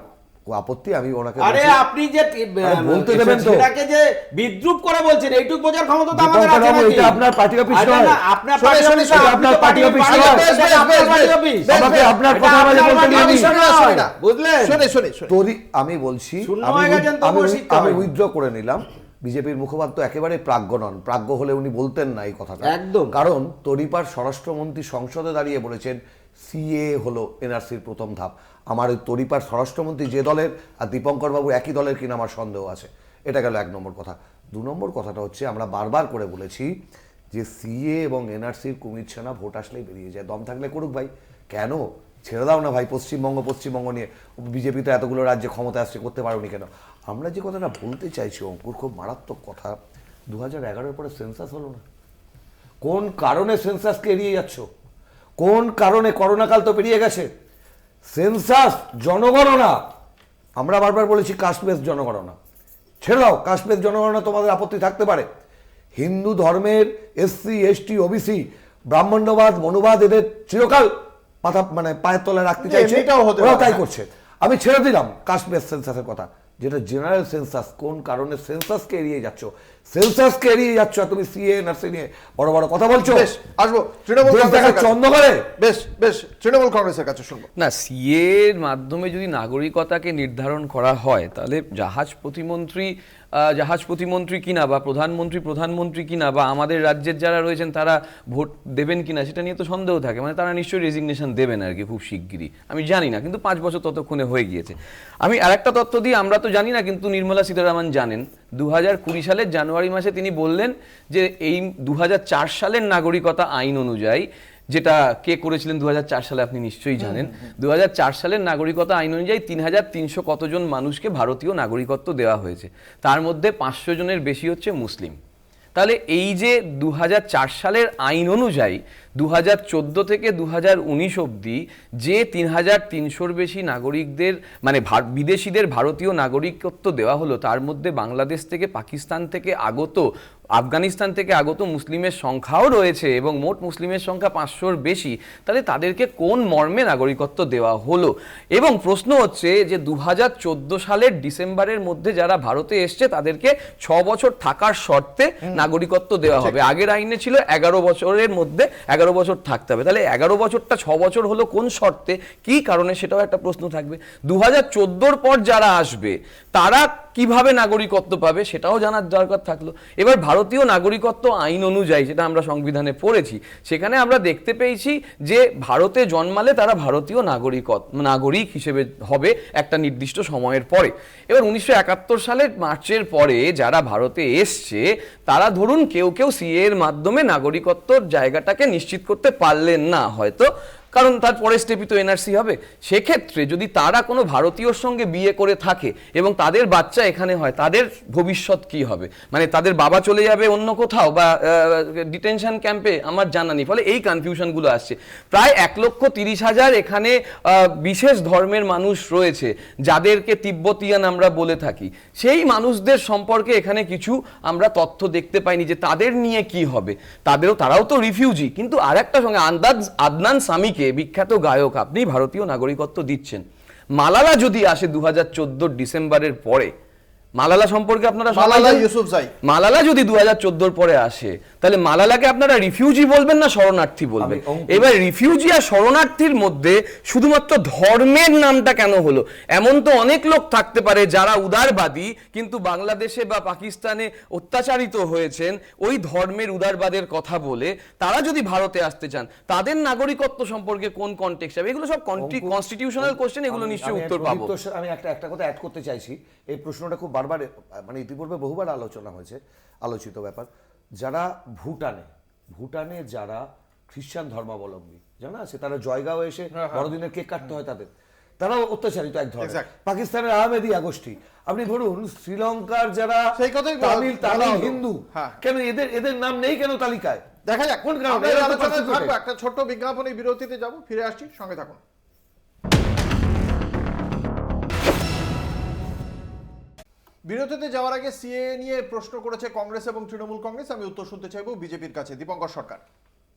আপত্তি, আমি ওনাকে আরে বলছি- আপনি যে আরে বলতে দেবেন তো। সেটাকে যে বিদ্রুপ করে বলছেন, এইটুকু বোঝার ক্ষমতা তো আমাদের দীপঙ্কর আছে বাবু, নাকি? এটা আপনার পার্টি অফিস আরে নয়। না, আপনার শুনে, পার্টি শুনে, অফিস, শুনে, আপনি আপনার তো পার্টি পার্টি অফিস অফিস নয়। নয়। এটা আপনার পার্টি অফিস। আমাকে আপনার এটা কথা আপনার বাজে বলতে পার্টি দিন। অফিস নয়। বুঝলেন? শুনি। তোরই আমি বলছি, শূন্য হয়ে গেছেন তো বসিত আমি হয়। উইথড্র করে নিলাম। বিজেপির মুখপাত্র একেবারে প্রাজ্ঞ নন। প্রাজ্ঞ হলে উনি বলতেন না এই কথাটা। একদম। কারণ তরিপার স্বরাষ্ট্রমন্ত্রী সংসদে দাঁড়িয়ে বলেছেন সিএ হলো এনআরসির প্রথম ধাপ। আমার ওই তরিপার স্বরাষ্ট্রমন্ত্রী যে দলের আর দীপঙ্কর বাবু একই দলের কিনা আমার সন্দেহ আছে। এটা গেল 1 নম্বর কথা। 2 নম্বর কথাটা হচ্ছে, আমরা বারবার করে বলেছি যে সিএ এবং এনআরসির কুমির ছানা ভোট আসলেই বেরিয়ে যায়। দম থাকলে করুক ভাই, কেন ছেড়ে দাও না ভাই? পশ্চিমবঙ্গ নিয়ে বিজেপি তো এতগুলো রাজ্যে ক্ষমতা আসছে, করতে পারোনি কেন? আমরা যে কথাটা বলতে চাইছি অঙ্কুর, খুব মারাত্মক কথা। 2011-এর পরে সেন্সাস হলো না। কোন কারণে সেন্সাসকে এড়িয়ে যাচ্ছ? কোন কারণে? করোনাকাল তো পেরিয়ে গেছে। সেন্সাস জনগণনা, আমরা বারবার বলেছি কাস্ট বেস জনগণনা ছেড়ে দাও। কাস্ট বেস জনগণনা তোমাদের আপত্তি থাকতে পারে। হিন্দু ধর্মের এসসি এসটি ওবিসি ব্রাহ্মণ্যবাদ মনুবাদ এদের চিরকাল মাথা পায়ের তলায় রাখতে চাইছে, এমনিটাও হতে ওরাও পারে। তাই করছে। আমি ছেড়ে দিলাম কাস্ট বেস সেন্সাসের কথা, যেটা জেনারেল সেন্সাস। কোন কারণে সেন্সাসকে এড়িয়ে যাচ্ছ? সেন্সাসকে এড়িয়ে যাচ্ছ আর তুমি সিএ এনআরসি নিয়ে বড় বড় কথা বলছো। বেশ, আসবো তৃণমূল দেশ কংগ্রেসের দেখার কাছে। চন্দ করে। বেশ, তৃণমূল কংগ্রেসের কাছে শুনবো। না, সিএর মাধ্যমে যদি নাগরিকতাকে নির্ধারণ করা হয়, তাহলে জাহাজ প্রতিমন্ত্রী কিনা বা প্রধানমন্ত্রী কিনা বা আমাদের রাজ্যের যারা রয়েছেন তারা ভোট দেবেন কিনা সেটা নিয়ে তো সন্দেহ থাকে। মানে তারা নিশ্চয়ই রেজিগনেশন দেবেন আর কি খুব শিগগিরই, আমি জানি না, কিন্তু 5 বছর ততক্ষণে হয়ে গিয়েছে। আমি আরেকটা তথ্য দিই, আমরা তো জানি না কিন্তু নির্মলা সীতারামন জানেন। 2020 সালের জানুয়ারি মাসে তিনি বললেন যে এই 2004 সালের নাগরিকতা আইন অনুযায়ী, যেটা কে করেছিলেন 2004 সালে আপনি নিশ্চয়ই জানেন, 2004 সালের নাগরিকতা আইন অনুযায়ী 3300 কতজন মানুষকে ভারতীয় নাগরিকত্ব দেওয়া হয়েছে, তার মধ্যে 500 জনের বেশি হচ্ছে মুসলিম। তাহলে এই যে 2004 সালের আইন অনুযায়ী 2014 থেকে 2019 অবধি যে 3300-র বেশি নাগরিকদের মানে বিদেশিদের ভারতীয় নাগরিকত্ব দেওয়া হলো, তার মধ্যে বাংলাদেশ থেকে, পাকিস্তান থেকে আগত, আফগানিস্তান থেকে আগত মুসলিমের সংখ্যাও রয়েছে এবং মোট মুসলিমের সংখ্যা 500-র বেশি। তাহলে তাদেরকে কোন মর্মে নাগরিকত্ব দেওয়া হলো? এবং প্রশ্ন হচ্ছে যে 2014 সালের ডিসেম্বরের মধ্যে যারা ভারতে এসছে তাদেরকে 6 বছর থাকার শর্তে নাগরিকত্ব দেওয়া হবে। আগের আইনে ছিল 11 বছরের মধ্যে 11 বছর থাকতে হবে। তাহলে 11 বছরটা 6 বছর হলো কোন শর্তে, কি কারণে, সেটাও একটা প্রশ্ন থাকবে। 2014-র পর যারা আসবে তারা কিভাবে নাগরিকত্ব পাবে সেটাও জানার দরকার থাকলো। এবার ভারতীয় নাগরিকত্ব আইন অনুযায়ী, যেটা আমরা সংবিধানে পড়েছি, সেখানে আমরা দেখতে পেয়েছি যে ভারতে জন্মালে তারা ভারতীয় নাগরিক হিসেবে হবে একটা নির্দিষ্ট সময়ের পরে। এবার 1971 সালের মার্চের পরে যারা ভারতে এসছে তারা ধরুন কেউ সিএ এর মাধ্যমে নাগরিকত্বর জায়গাটাকে নিশ্চিত করতে পারলেন না হয়তো, কারণ তার পরের স্টেপই তো এনআরসি হবে। সেক্ষেত্রে যদি তারা কোনো ভারতীয়র সঙ্গে বিয়ে করে থাকে এবং তাদের বাচ্চা এখানে হয়, তাদের ভবিষ্যৎ কি হবে? মানে তাদের বাবা চলে যাবে অন্য কোথাও বা ডিটেনশন ক্যাম্পে, আমার জানা নেই। ফলে এই কনফিউশনগুলো আসছে। প্রায় 1,30,000 এখানে বিশেষ ধর্মের মানুষ রয়েছে যাদেরকে তিব্বতিয়ান আমরা বলে থাকি। সেই মানুষদের সম্পর্কে এখানে কিছু আমরা তথ্য দেখতে পাইনি যে তাদের নিয়ে কি হবে। তারাও তো রিফিউজি, কিন্তু আর একটা সঙ্গে আদনান সামিকে, বিখ্যাত গায়ক, আপনি ভারতীয় নাগরিকত্ব দিচ্ছেন। মালালা যদি আসে 2014 ডিসেম্বরের পরে, মালালা সম্পর্কে আপনারা মালালা ইউসুফজাই, মালালা যদি 2014 পরে আসে, তাহলে মালালাকে আপনারা রিফিউজি বলবেন না শরণার্থী বলবেন? এবার রিফিউজি আর শরণার্থীর মধ্যে শুধুমাত্র ধর্মের নামটা কেন হলো? এমন তো অনেক লোক থাকতে পারে যারা উদারবাদী কিন্তু বাংলাদেশে বা পাকিস্তানে অত্যাচারিত হয়েছেন ওই ধর্মের উদারবাদের কথা বলে, তারা যদি ভারতে আসতে চান তাদের নাগরিকত্ব সম্পর্কে কোন কনটেক্সট হবে? এগুলো সব কনস্টিটিউশনাল কোশ্চেন, এগুলো নিশ্চয়ই উত্তর পাবো। আমি একটা কথা অ্যাড করতে চাইছি। এই প্রশ্নটা খুব বারবার ইতিপূর্বে বহুবার আলোচিত ব্যাপার। যারা ভুটানে যারা খ্রিস্টান ধর্মাবলম্বী জানা আছে, তারা জয়গাঁও এসে বড়দিনের কেক কাটতে হয় তাদের, তারাও অত্যাচারিত এক ধরনের। Exact. পাকিস্তানের আহমেদিয়া গোষ্ঠী, আপনি ধরুন শ্রীলঙ্কার যারা সেই কথাই তামিল বলা হলো। হিন্দু, হ্যাঁ। কেন এদের নাম নেই কেন তালিকায়? দেখা যাক কোন কারণে? আমরা এই এরা তো আলোচনায় persecuted। থাকবো, একটা ছোট্ট বিজ্ঞাপনী বিরতিতে যাব, ফিরে আসছি, সঙ্গে থাকুন। বিরতিতে যাওয়ার আগে সিএ নিয়ে প্রশ্ন করেছে কংগ্রেস এবং তৃণমূল কংগ্রেস, আমি উত্তর শুনতে চাইবো বিজেপির কাছে। দীপঙ্কর সরকার,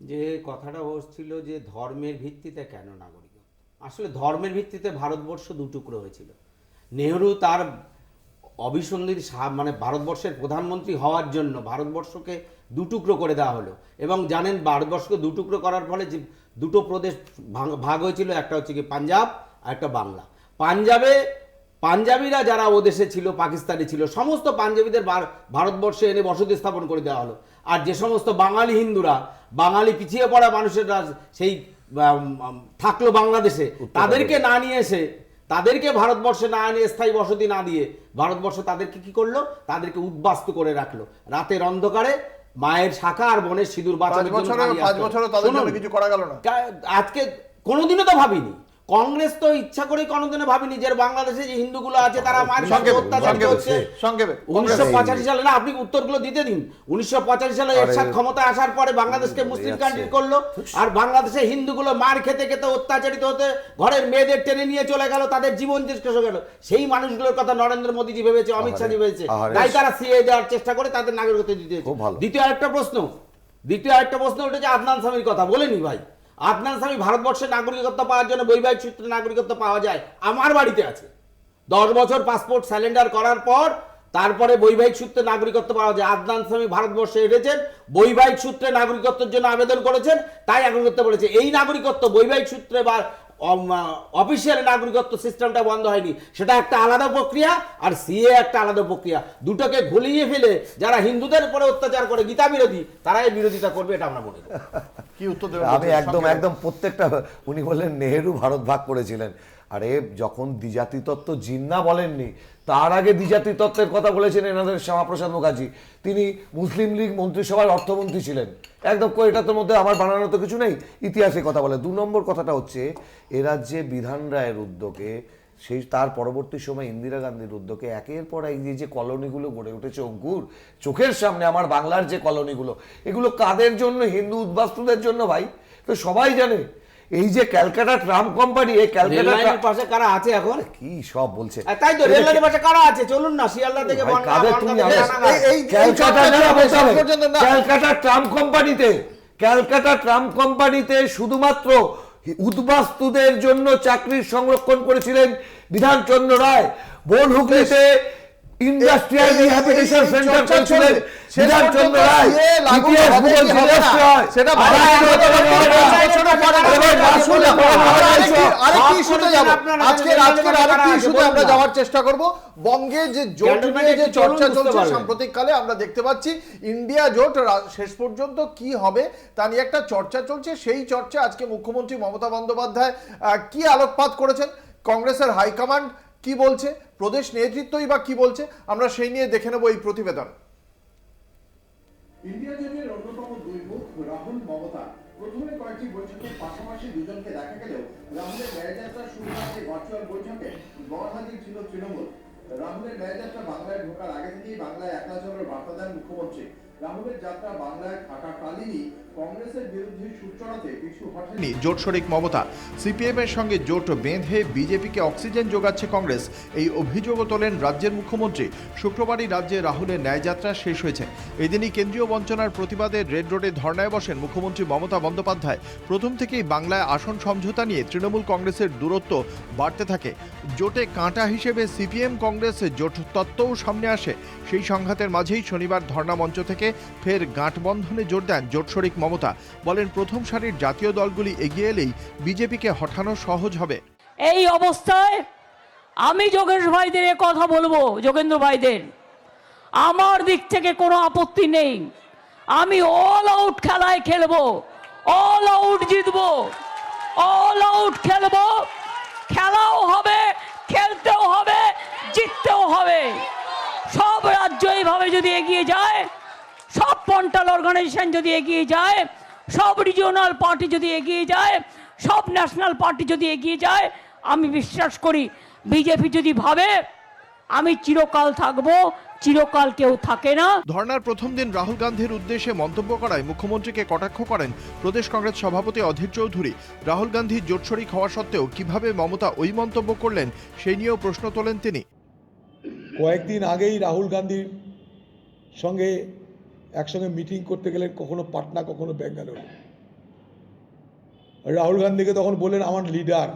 যে কথাটা হচ্ছিল যে ধর্মের ভিত্তিতে কেন নাগরিকত্ব, আসলে ধর্মের ভিত্তিতে ভারতবর্ষ দুটুকরো হয়েছিল। নেহরু তার অভিসন্ধির মানে ভারতবর্ষের প্রধানমন্ত্রী হওয়ার জন্য ভারতবর্ষকে দুটুকরো করে দেওয়া হলো, এবং জানেন ভারতবর্ষকে দুটুকরো করার ফলে যে দুটো প্রদেশ ভাগ হয়েছিল, একটা হচ্ছে কি পাঞ্জাব আর একটা বাংলা। পাঞ্জাবিরা যারা ও দেশে ছিল, পাকিস্তানে ছিল, সমস্ত পাঞ্জাবিদের ভারতবর্ষে এনে বসতি স্থাপন করে দেওয়া হলো। আর যে সমস্ত বাঙালি হিন্দুরা, বাঙালি পিছিয়ে পড়া মানুষেরা সেই থাকলো বাংলাদেশে, তাদেরকে না নিয়ে এসে, তাদেরকে ভারতবর্ষে না নিয়ে স্থায়ী বসতি না দিয়ে ভারতবর্ষ তাদেরকে কি করলো, তাদেরকে উদ্বাস্তু করে রাখলো। রাতের অন্ধকারে মায়ের শাখা আর বোনের সিঁদুর বাঁচানোর জন্য 5 বছরে তাদের জন্য কিছু করা গেল না। আজকে কোনোদিনও তো ভাবিনি, কংগ্রেস তো ইচ্ছা করে কোনোদিনও ভাবিনি যে বাংলাদেশে যে হিন্দুগুলো আছে তারা মায়ের সঙ্গে অত্যাচার করছে। সংক্ষেপে 1985 সালে, না আপনি উত্তরগুলো দিতে দিন, 1985 সালে এরশাদ ক্ষমতায় আসার পরে বাংলাদেশকে মুসলিম কান্ট্রি করলো, আর বাংলাদেশে হিন্দুগুলো মার খেতে খেতে অত্যাচারিত হতে ঘরের মেয়েদের টেনে নিয়ে চলে গেল, তাদের জীবন শেষ হয়ে গেল। সেই মানুষগুলোর কথা নরেন্দ্র মোদীজি ভেবেছে, অমিত শাহজি ভেবেছে, তাই তারা সিএ দেওয়ার চেষ্টা করে তাদের নাগরিকত্ব দিতে। দ্বিতীয় আরেকটা প্রশ্ন উঠেছে আদনান সামির কথা, বলেনি ভাই, আদনান সামি ভারতবর্ষের নাগরিকত্ব পাওয়ার জন্য বৈবাহিক সূত্রে নাগরিকত্ব পাওয়া যায়, আমার বাড়িতে আছে। 10 বছর পাসপোর্ট স্যালেন্ডার করার পর তারপরে বৈবাহিক সূত্রে নাগরিকত্ব পাওয়া যায়। আদনান সামি ভারতবর্ষে এসেছেন, বৈবাহিক সূত্রে নাগরিকত্বের জন্য আবেদন করেছেন, তাই নাগরিকত্ব বলেছে। এই নাগরিকত্ব বৈবাহিক সূত্রে বা অফিসিয়াল নাগরিকত্ব সিস্টেমটা বন্ধ হয়নি, সেটা একটা আলাদা প্রক্রিয়া, আর সিএ একটা আলাদা প্রক্রিয়া। দুটোকে ঘুলিয়ে ফেলে যারা হিন্দুদের উপরে অত্যাচার করে গীতা বিরোধী, তারাই বিরোধিতা করবে, এটা আমরা মনে করি। কি উত্তর দেবেন? আমি একদম প্রত্যেকটা, উনি বললেন নেহেরু ভারত ভাগ করেছিলেন, আরে যখন দ্বিজাতি তত্ত্ব জিন্না বলেননি, তার আগে দ্বিজাতি তত্ত্বের কথা বলেছেন এনাদের শ্যামাপ্রসাদ মুখার্জি, তিনি মুসলিম লীগ মন্ত্রিসভার অর্থমন্ত্রী ছিলেন। একদম এটার মধ্যে আমার বানানো তো কিছু নেই, ইতিহাসে কথা বলে। 2 নম্বর কথাটা হচ্ছে, এ রাজ্যে বিধান রায়ের উদ্যোগে, সেই তার পরবর্তী সময় ইন্দিরা গান্ধীর উদ্যোগে একের পর এক যে কলোনিগুলো গড়ে উঠেছে অঙ্কুর, চোখের সামনে আমার বাংলার যে কলোনিগুলো, এগুলো কাদের জন্য? হিন্দু উদ্বাস্তুদের জন্য ভাই, তো সবাই জানে। এই যে ক্যালকাটা ট্রাম কোম্পানি, এই ক্যালকাটার পাশে কারা আছে এখন, কি সব বলছে, তাই তো রেল লাইনের পাশে কারা আছে, চলুন না শিয়ালদা থেকে ক্যালকাটা ট্রাম কোম্পানিতে শুধুমাত্র উদ্বাস্তুদের জন্য চাকরির সংরক্ষণ করেছিলেন বিধানচন্দ্র রায়। বন হুগলিতে ইন্ডাস্ট্রিয়াল রিহ্যাবিলিটেশন সেন্টার করেছিলেন বিধানচন্দ্র রায়। ইতিহাস ভূগোল জিজ্ঞাসা হয়, সেটা আমরা যাওয়ার চেষ্টা করব। বঙ্গে যে জোট নিয়ে যে চর্চা চলছে সাম্প্রতিককালে, আমরা দেখতে পাচ্ছি ইন্ডিয়া জোট শেষ পর্যন্ত কি হবে তা নিয়ে একটা চর্চা চলছে। সেই চর্চা আজকে মুখ্যমন্ত্রী মমতা বন্দ্যোপাধ্যায় কি আলোকপাত করেছেন, কংগ্রেসের হাইকমান্ড কি বলছে, প্রদেশ নেতৃত্বই বা কি বলছে, আমরা সেই নিয়ে দেখে নেব এই প্রতিবেদন। ইন্ডিয়া জোটের অন্যতম 2 মুখ রাহুল মমতা প্রথমে কয়েকটি বৈঠকের পাশাপাশি দুজনকে দেখা গেলেও রাহুলের ন্যায়যাত্রা শুরু হওয়ার ভার্চুয়াল বৈঠকে গণহাজির ছিল তৃণমূল। রাহুলের ন্যায়যাত্রা বাংলায় ঢোকার আগে থেকেই বাংলায় একলা চলার বার্তা দেন মুখ্যমন্ত্রী। রাহুলের যাত্রা বাংলায় থাকাকালীনই কংগ্রেসের বিরুদ্ধে সুর চড়াতে পিছু হটেনি জোট শরিক মমতা। সিপিএম এর সঙ্গে জোট বেঁধে বিজেপিকে অক্সিজেন যোগাচ্ছে কংগ্রেস, এই অভিযোগও তোলেন রাজ্যের মুখ্যমন্ত্রী। শুক্রবারই রাজ্যে রাহুলের ন্যায়যাত্রা শেষ হয়েছে। এদিনই কেন্দ্রীয় বঞ্চনার প্রতিবাদে রেড রোডে ধর্নায় বসেন মুখ্যমন্ত্রী মমতা বন্দ্যোপাধ্যায়। প্রথম থেকেই বাংলায় আসন সমঝোতা নিয়ে তৃণমূল কংগ্রেসের দূরত্ব বাড়তে থাকে। জোটে কাঁটা হিসেবে সিপিএম কংগ্রেস জোট তত্ত্বও সামনে আসে। সেই সংঘাতের মাঝেই শনিবার ধর্না মঞ্চ থেকে ফের গাঁটবন্ধনে জোর দেন জোট শরিক মমতা। বলেন, প্রথম সারির জাতীয় দলগুলি এগিয়ে এলেই বিজেপিকে হঠানো সহজ হবে। এই অবস্থায় আমি যোগেশ ভাইদের কথা বলবো, যোগেন্দ্র ভাইদের, আমার দিক থেকে কোনো আপত্তি নেই। আমি অল আউট খেলায় খেলবো, অল আউট জিতবো, অল আউট খেলবো, খেলাও হবে, খেলতেও হবে, জিততেও হবে। সব রাজ্য এইভাবে যদি এগিয়ে যায়, সব পন্টাল অর্গানাইজেশন যদি এগিয়ে যায়, সব রিজিওনাল পার্টি যদি এগিয়ে যায়, সব ন্যাশনাল পার্টি যদি এগিয়ে যায়, আমি বিশ্বাস করি বিজেপি যদি ভাবে আমি চিরকাল থাকবো, চিরকাল কেউ থাকে না। ধর্নার প্রথম দিন রাহুল গান্ধীর উদ্দেশ্যে মন্তব্য করায় মুখ্যমন্ত্রীকে কটাক্ষ করেন প্রদেশ কংগ্রেস সভাপতি অধীর চৌধুরী। রাহুল গান্ধী জোট শরিক হওয়া সত্ত্বেও কিভাবে মমতা ওই মন্তব্য করলেন সেই নিয়েও প্রশ্ন তোলেন তিনি। কয়েকদিন আগেই রাহুল গান্ধীর সঙ্গে একসঙ্গে মিটিং করতে গেলেন, কখনো পাটনা কখনো বেঙ্গালুরু। রাহুল গান্ধীকে তখন বললেন আমার লিডার।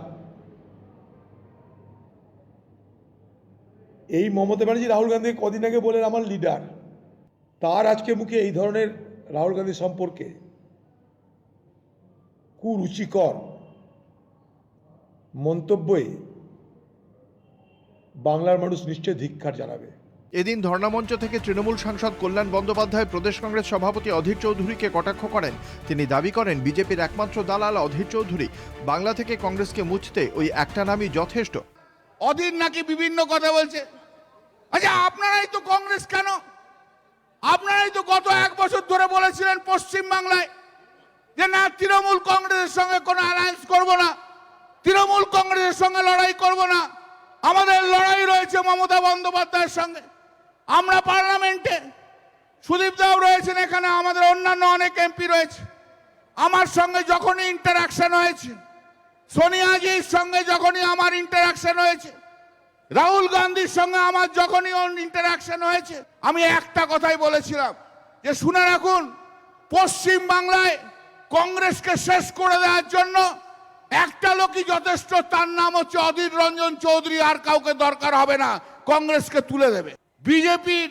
এই মমতা ব্যানার্জি রাহুল গান্ধীকে কদিন আগে বলেন আমার লিডার। তার আজকে মুখে এই ধরনের রাহুল গান্ধী সম্পর্কে কুরুচিকর মন্তব্যে বাংলার মানুষ নিশ্চয় ধিক্কার জানাবে। এদিন ধর্ণামঞ্চ থেকে তৃণমূল সাংসদ কল্যাণ বন্দ্যোপাধ্যায় প্রদেশ কংগ্রেস সভাপতি অধীর চৌধুরীকে কটাক্ষ করেন। তিনি দাবি করেন বিজেপির একমাত্র দালাল অধীর চৌধুরী। বাংলা থেকে কংগ্রেসকে মুছতে ওই একটা নামই যথেষ্ট। অধীর নাকি বিভিন্ন কথা বলছে। আচ্ছা, আপনারাই তো কংগ্রেস কেন? আপনারাই তো গত 1 বছর ধরে বলেছিলেন পশ্চিম বাংলায় যে না, তৃণমূল কংগ্রেসের সঙ্গে কোনো অ্যালায়েন্স করব না, তৃণমূল কংগ্রেসের সঙ্গে লড়াই করব না, আমাদের লড়াই রয়েছে মমতা বন্দ্যোপাধ্যায়ের সঙ্গে। আমরা পার্লামেন্টে, সুদীপ দাও রয়েছেন এখানে, আমাদের অন্যান্য অনেক এমপি রয়েছে। আমার সঙ্গে যখনই ইন্টারাকশন হয়েছে, সোনিয়াজির সঙ্গে যখনই আমার ইন্টারাকশন হয়েছে, রাহুল গান্ধীর সঙ্গে আমার যখনই ইন্টারাকশন হয়েছে, আমি একটা কথাই বলেছিলাম যে শুনে রাখুন, পশ্চিম বাংলায় কংগ্রেসকে শেষ করে দেওয়ার জন্য একটা লোকই যথেষ্ট, তার নাম হচ্ছে অধীর রঞ্জন চৌধুরী। আর কাউকে দরকার হবে না, কংগ্রেসকে তুলে দেবে। বিজেপির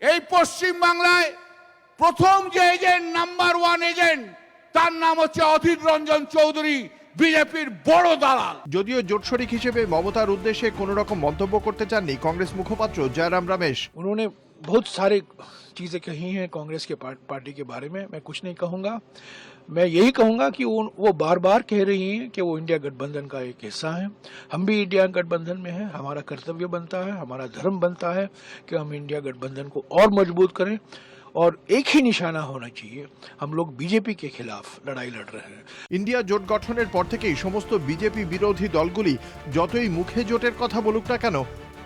এই পশ্চিম বাংলায় প্রথম যে এজেন্ট, নাম্বার 1 এজেন্ট, তার নাম হচ্ছে অধীর রঞ্জন চৌধুরী, বিজেপির বড় দালাল। যদিও জোট শরিক হিসেবে মমতার উদ্দেশ্যে কোনো রকম মন্তব্য করতে চাননি কংগ্রেস মুখপাত্র জয়রাম রমেশ। उन्होंने बहुत सारे चीज़ें कही हैं कांग्रेस के पार्टी के बारे में। मैं कुछ नहीं कहूँगा, मैं यही कहूँगा कि वो बार बार कह रही हैं कि वो इंडिया गठबंधन का एक हिस्सा है। हम भी इंडिया गठबंधन में हैं। हमारा कर्तव्य बनता है, हमारा धर्म बनता है कि हम इंडिया गठबंधन को और मजबूत करें, और एक ही निशाना होना चाहिए, हम लोग बीजेपी के खिलाफ लड़ाई लड़ रहे हैं। ইন্ডিয়া জোট গঠনের পর থেকেই সমস্ত বিজেপি বিরোধী দলগুলি যতই মুখে জোটের কথা বলুক না কেন,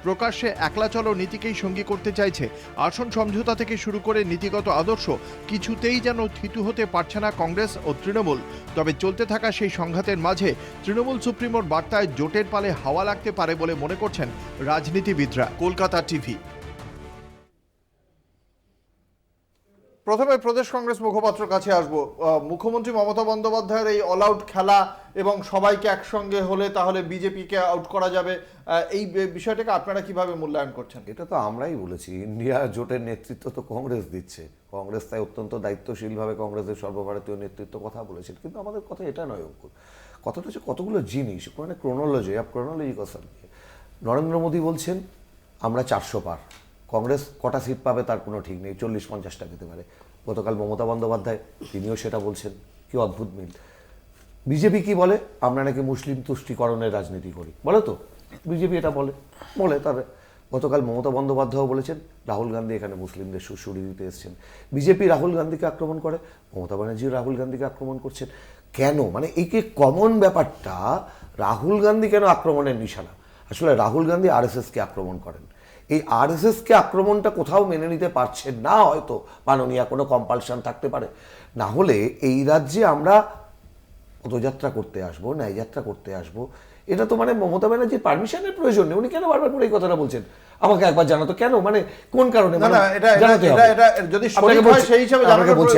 প্রকাশ্যে একলা চলো নীতিকেই সঙ্গী করতে চাইছে। আসন সমঝোতা থেকে শুরু করে নীতিগত আদর্শ কিছুতেই যেন থিতু হতে পারছে না কংগ্রেস ও তৃণমূল। তবে চলতে থাকা সেই সংঘাতের মাঝে তৃণমূল সুপ্রিমোর বার্তায় জোটের পালে হাওয়া লাগতে পারে বলে মনে করছেন রাজনীতিবিদরা। কলকাতা টিভি। প্রথমে প্রদেশ কংগ্রেস মুখপাত্রের কাছে আসব। মুখ্যমন্ত্রী মমতা বন্দ্যোপাধ্যায়ের এই অল আউট খেলা এবং সবাইকে একসঙ্গে হলে তাহলে বিজেপিকে আউট করা যাবে, এই বিষয়টাকে আপনারা কিভাবে মূল্যায়ন করছেন? এটা তো আমরাই বলেছি, ইন্ডিয়া জোটের নেতৃত্ব তো কংগ্রেস দিচ্ছে। কংগ্রেস তাই অত্যন্ত দায়িত্বশীলভাবে কংগ্রেসের সর্বভারতীয় নেতৃত্ব কথা বলেছেন। কিন্তু আমাদের কথা এটা নয় অঙ্কুর, কথাটা হচ্ছে কতগুলো জিনিস, মানে ক্রোনোলজি কথা। নরেন্দ্র মোদী বলছেন আমরা 400 পার, কংগ্রেস কটা সিট পাবে তার কোনো ঠিক নেই, 40-50টা পেতে পারে। গতকাল মমতা বন্দ্যোপাধ্যায় তিনিও সেটা বলছেন। কি অদ্ভুত মিল। বিজেপি কি বলে? আমরা নাকি মুসলিম তুষ্টিকরণের রাজনীতি করি, বলে তো বিজেপি, এটা বলে তার। গতকাল মমতা বন্দ্যোপাধ্যায়ও বলেছেন রাহুল গান্ধী এখানে মুসলিমদের সুড়সুড়ি দিতে এসছেন। বিজেপি রাহুল গান্ধীকে আক্রমণ করে, মমতা ব্যানার্জিও রাহুল গান্ধীকে আক্রমণ করছেন। কেন? মানে এই যে কমন ব্যাপারটা, রাহুল গান্ধী কেন আক্রমণের নিশানা? আসলে রাহুল গান্ধী আরএসএসকে আক্রমণ করেন। এই আরএসএসকে আক্রমণটা কোথাও মেনে নিতে পারছেন না, হয়তো মাননীয় কোনো কম্পালশন থাকতে পারে। না হলে এই রাজ্যে আমরা পদযাত্রা করতে আসবো, ন্যায়যাত্রা করতে আসবো, এটা তো মানে মমতা ব্যানার্জির পারমিশনের প্রয়োজন নেই। উনি কেন বারবার করে এই কথাটা বলছেন? আমাকে একবার জানাতো কেন, মানে কোন কারণে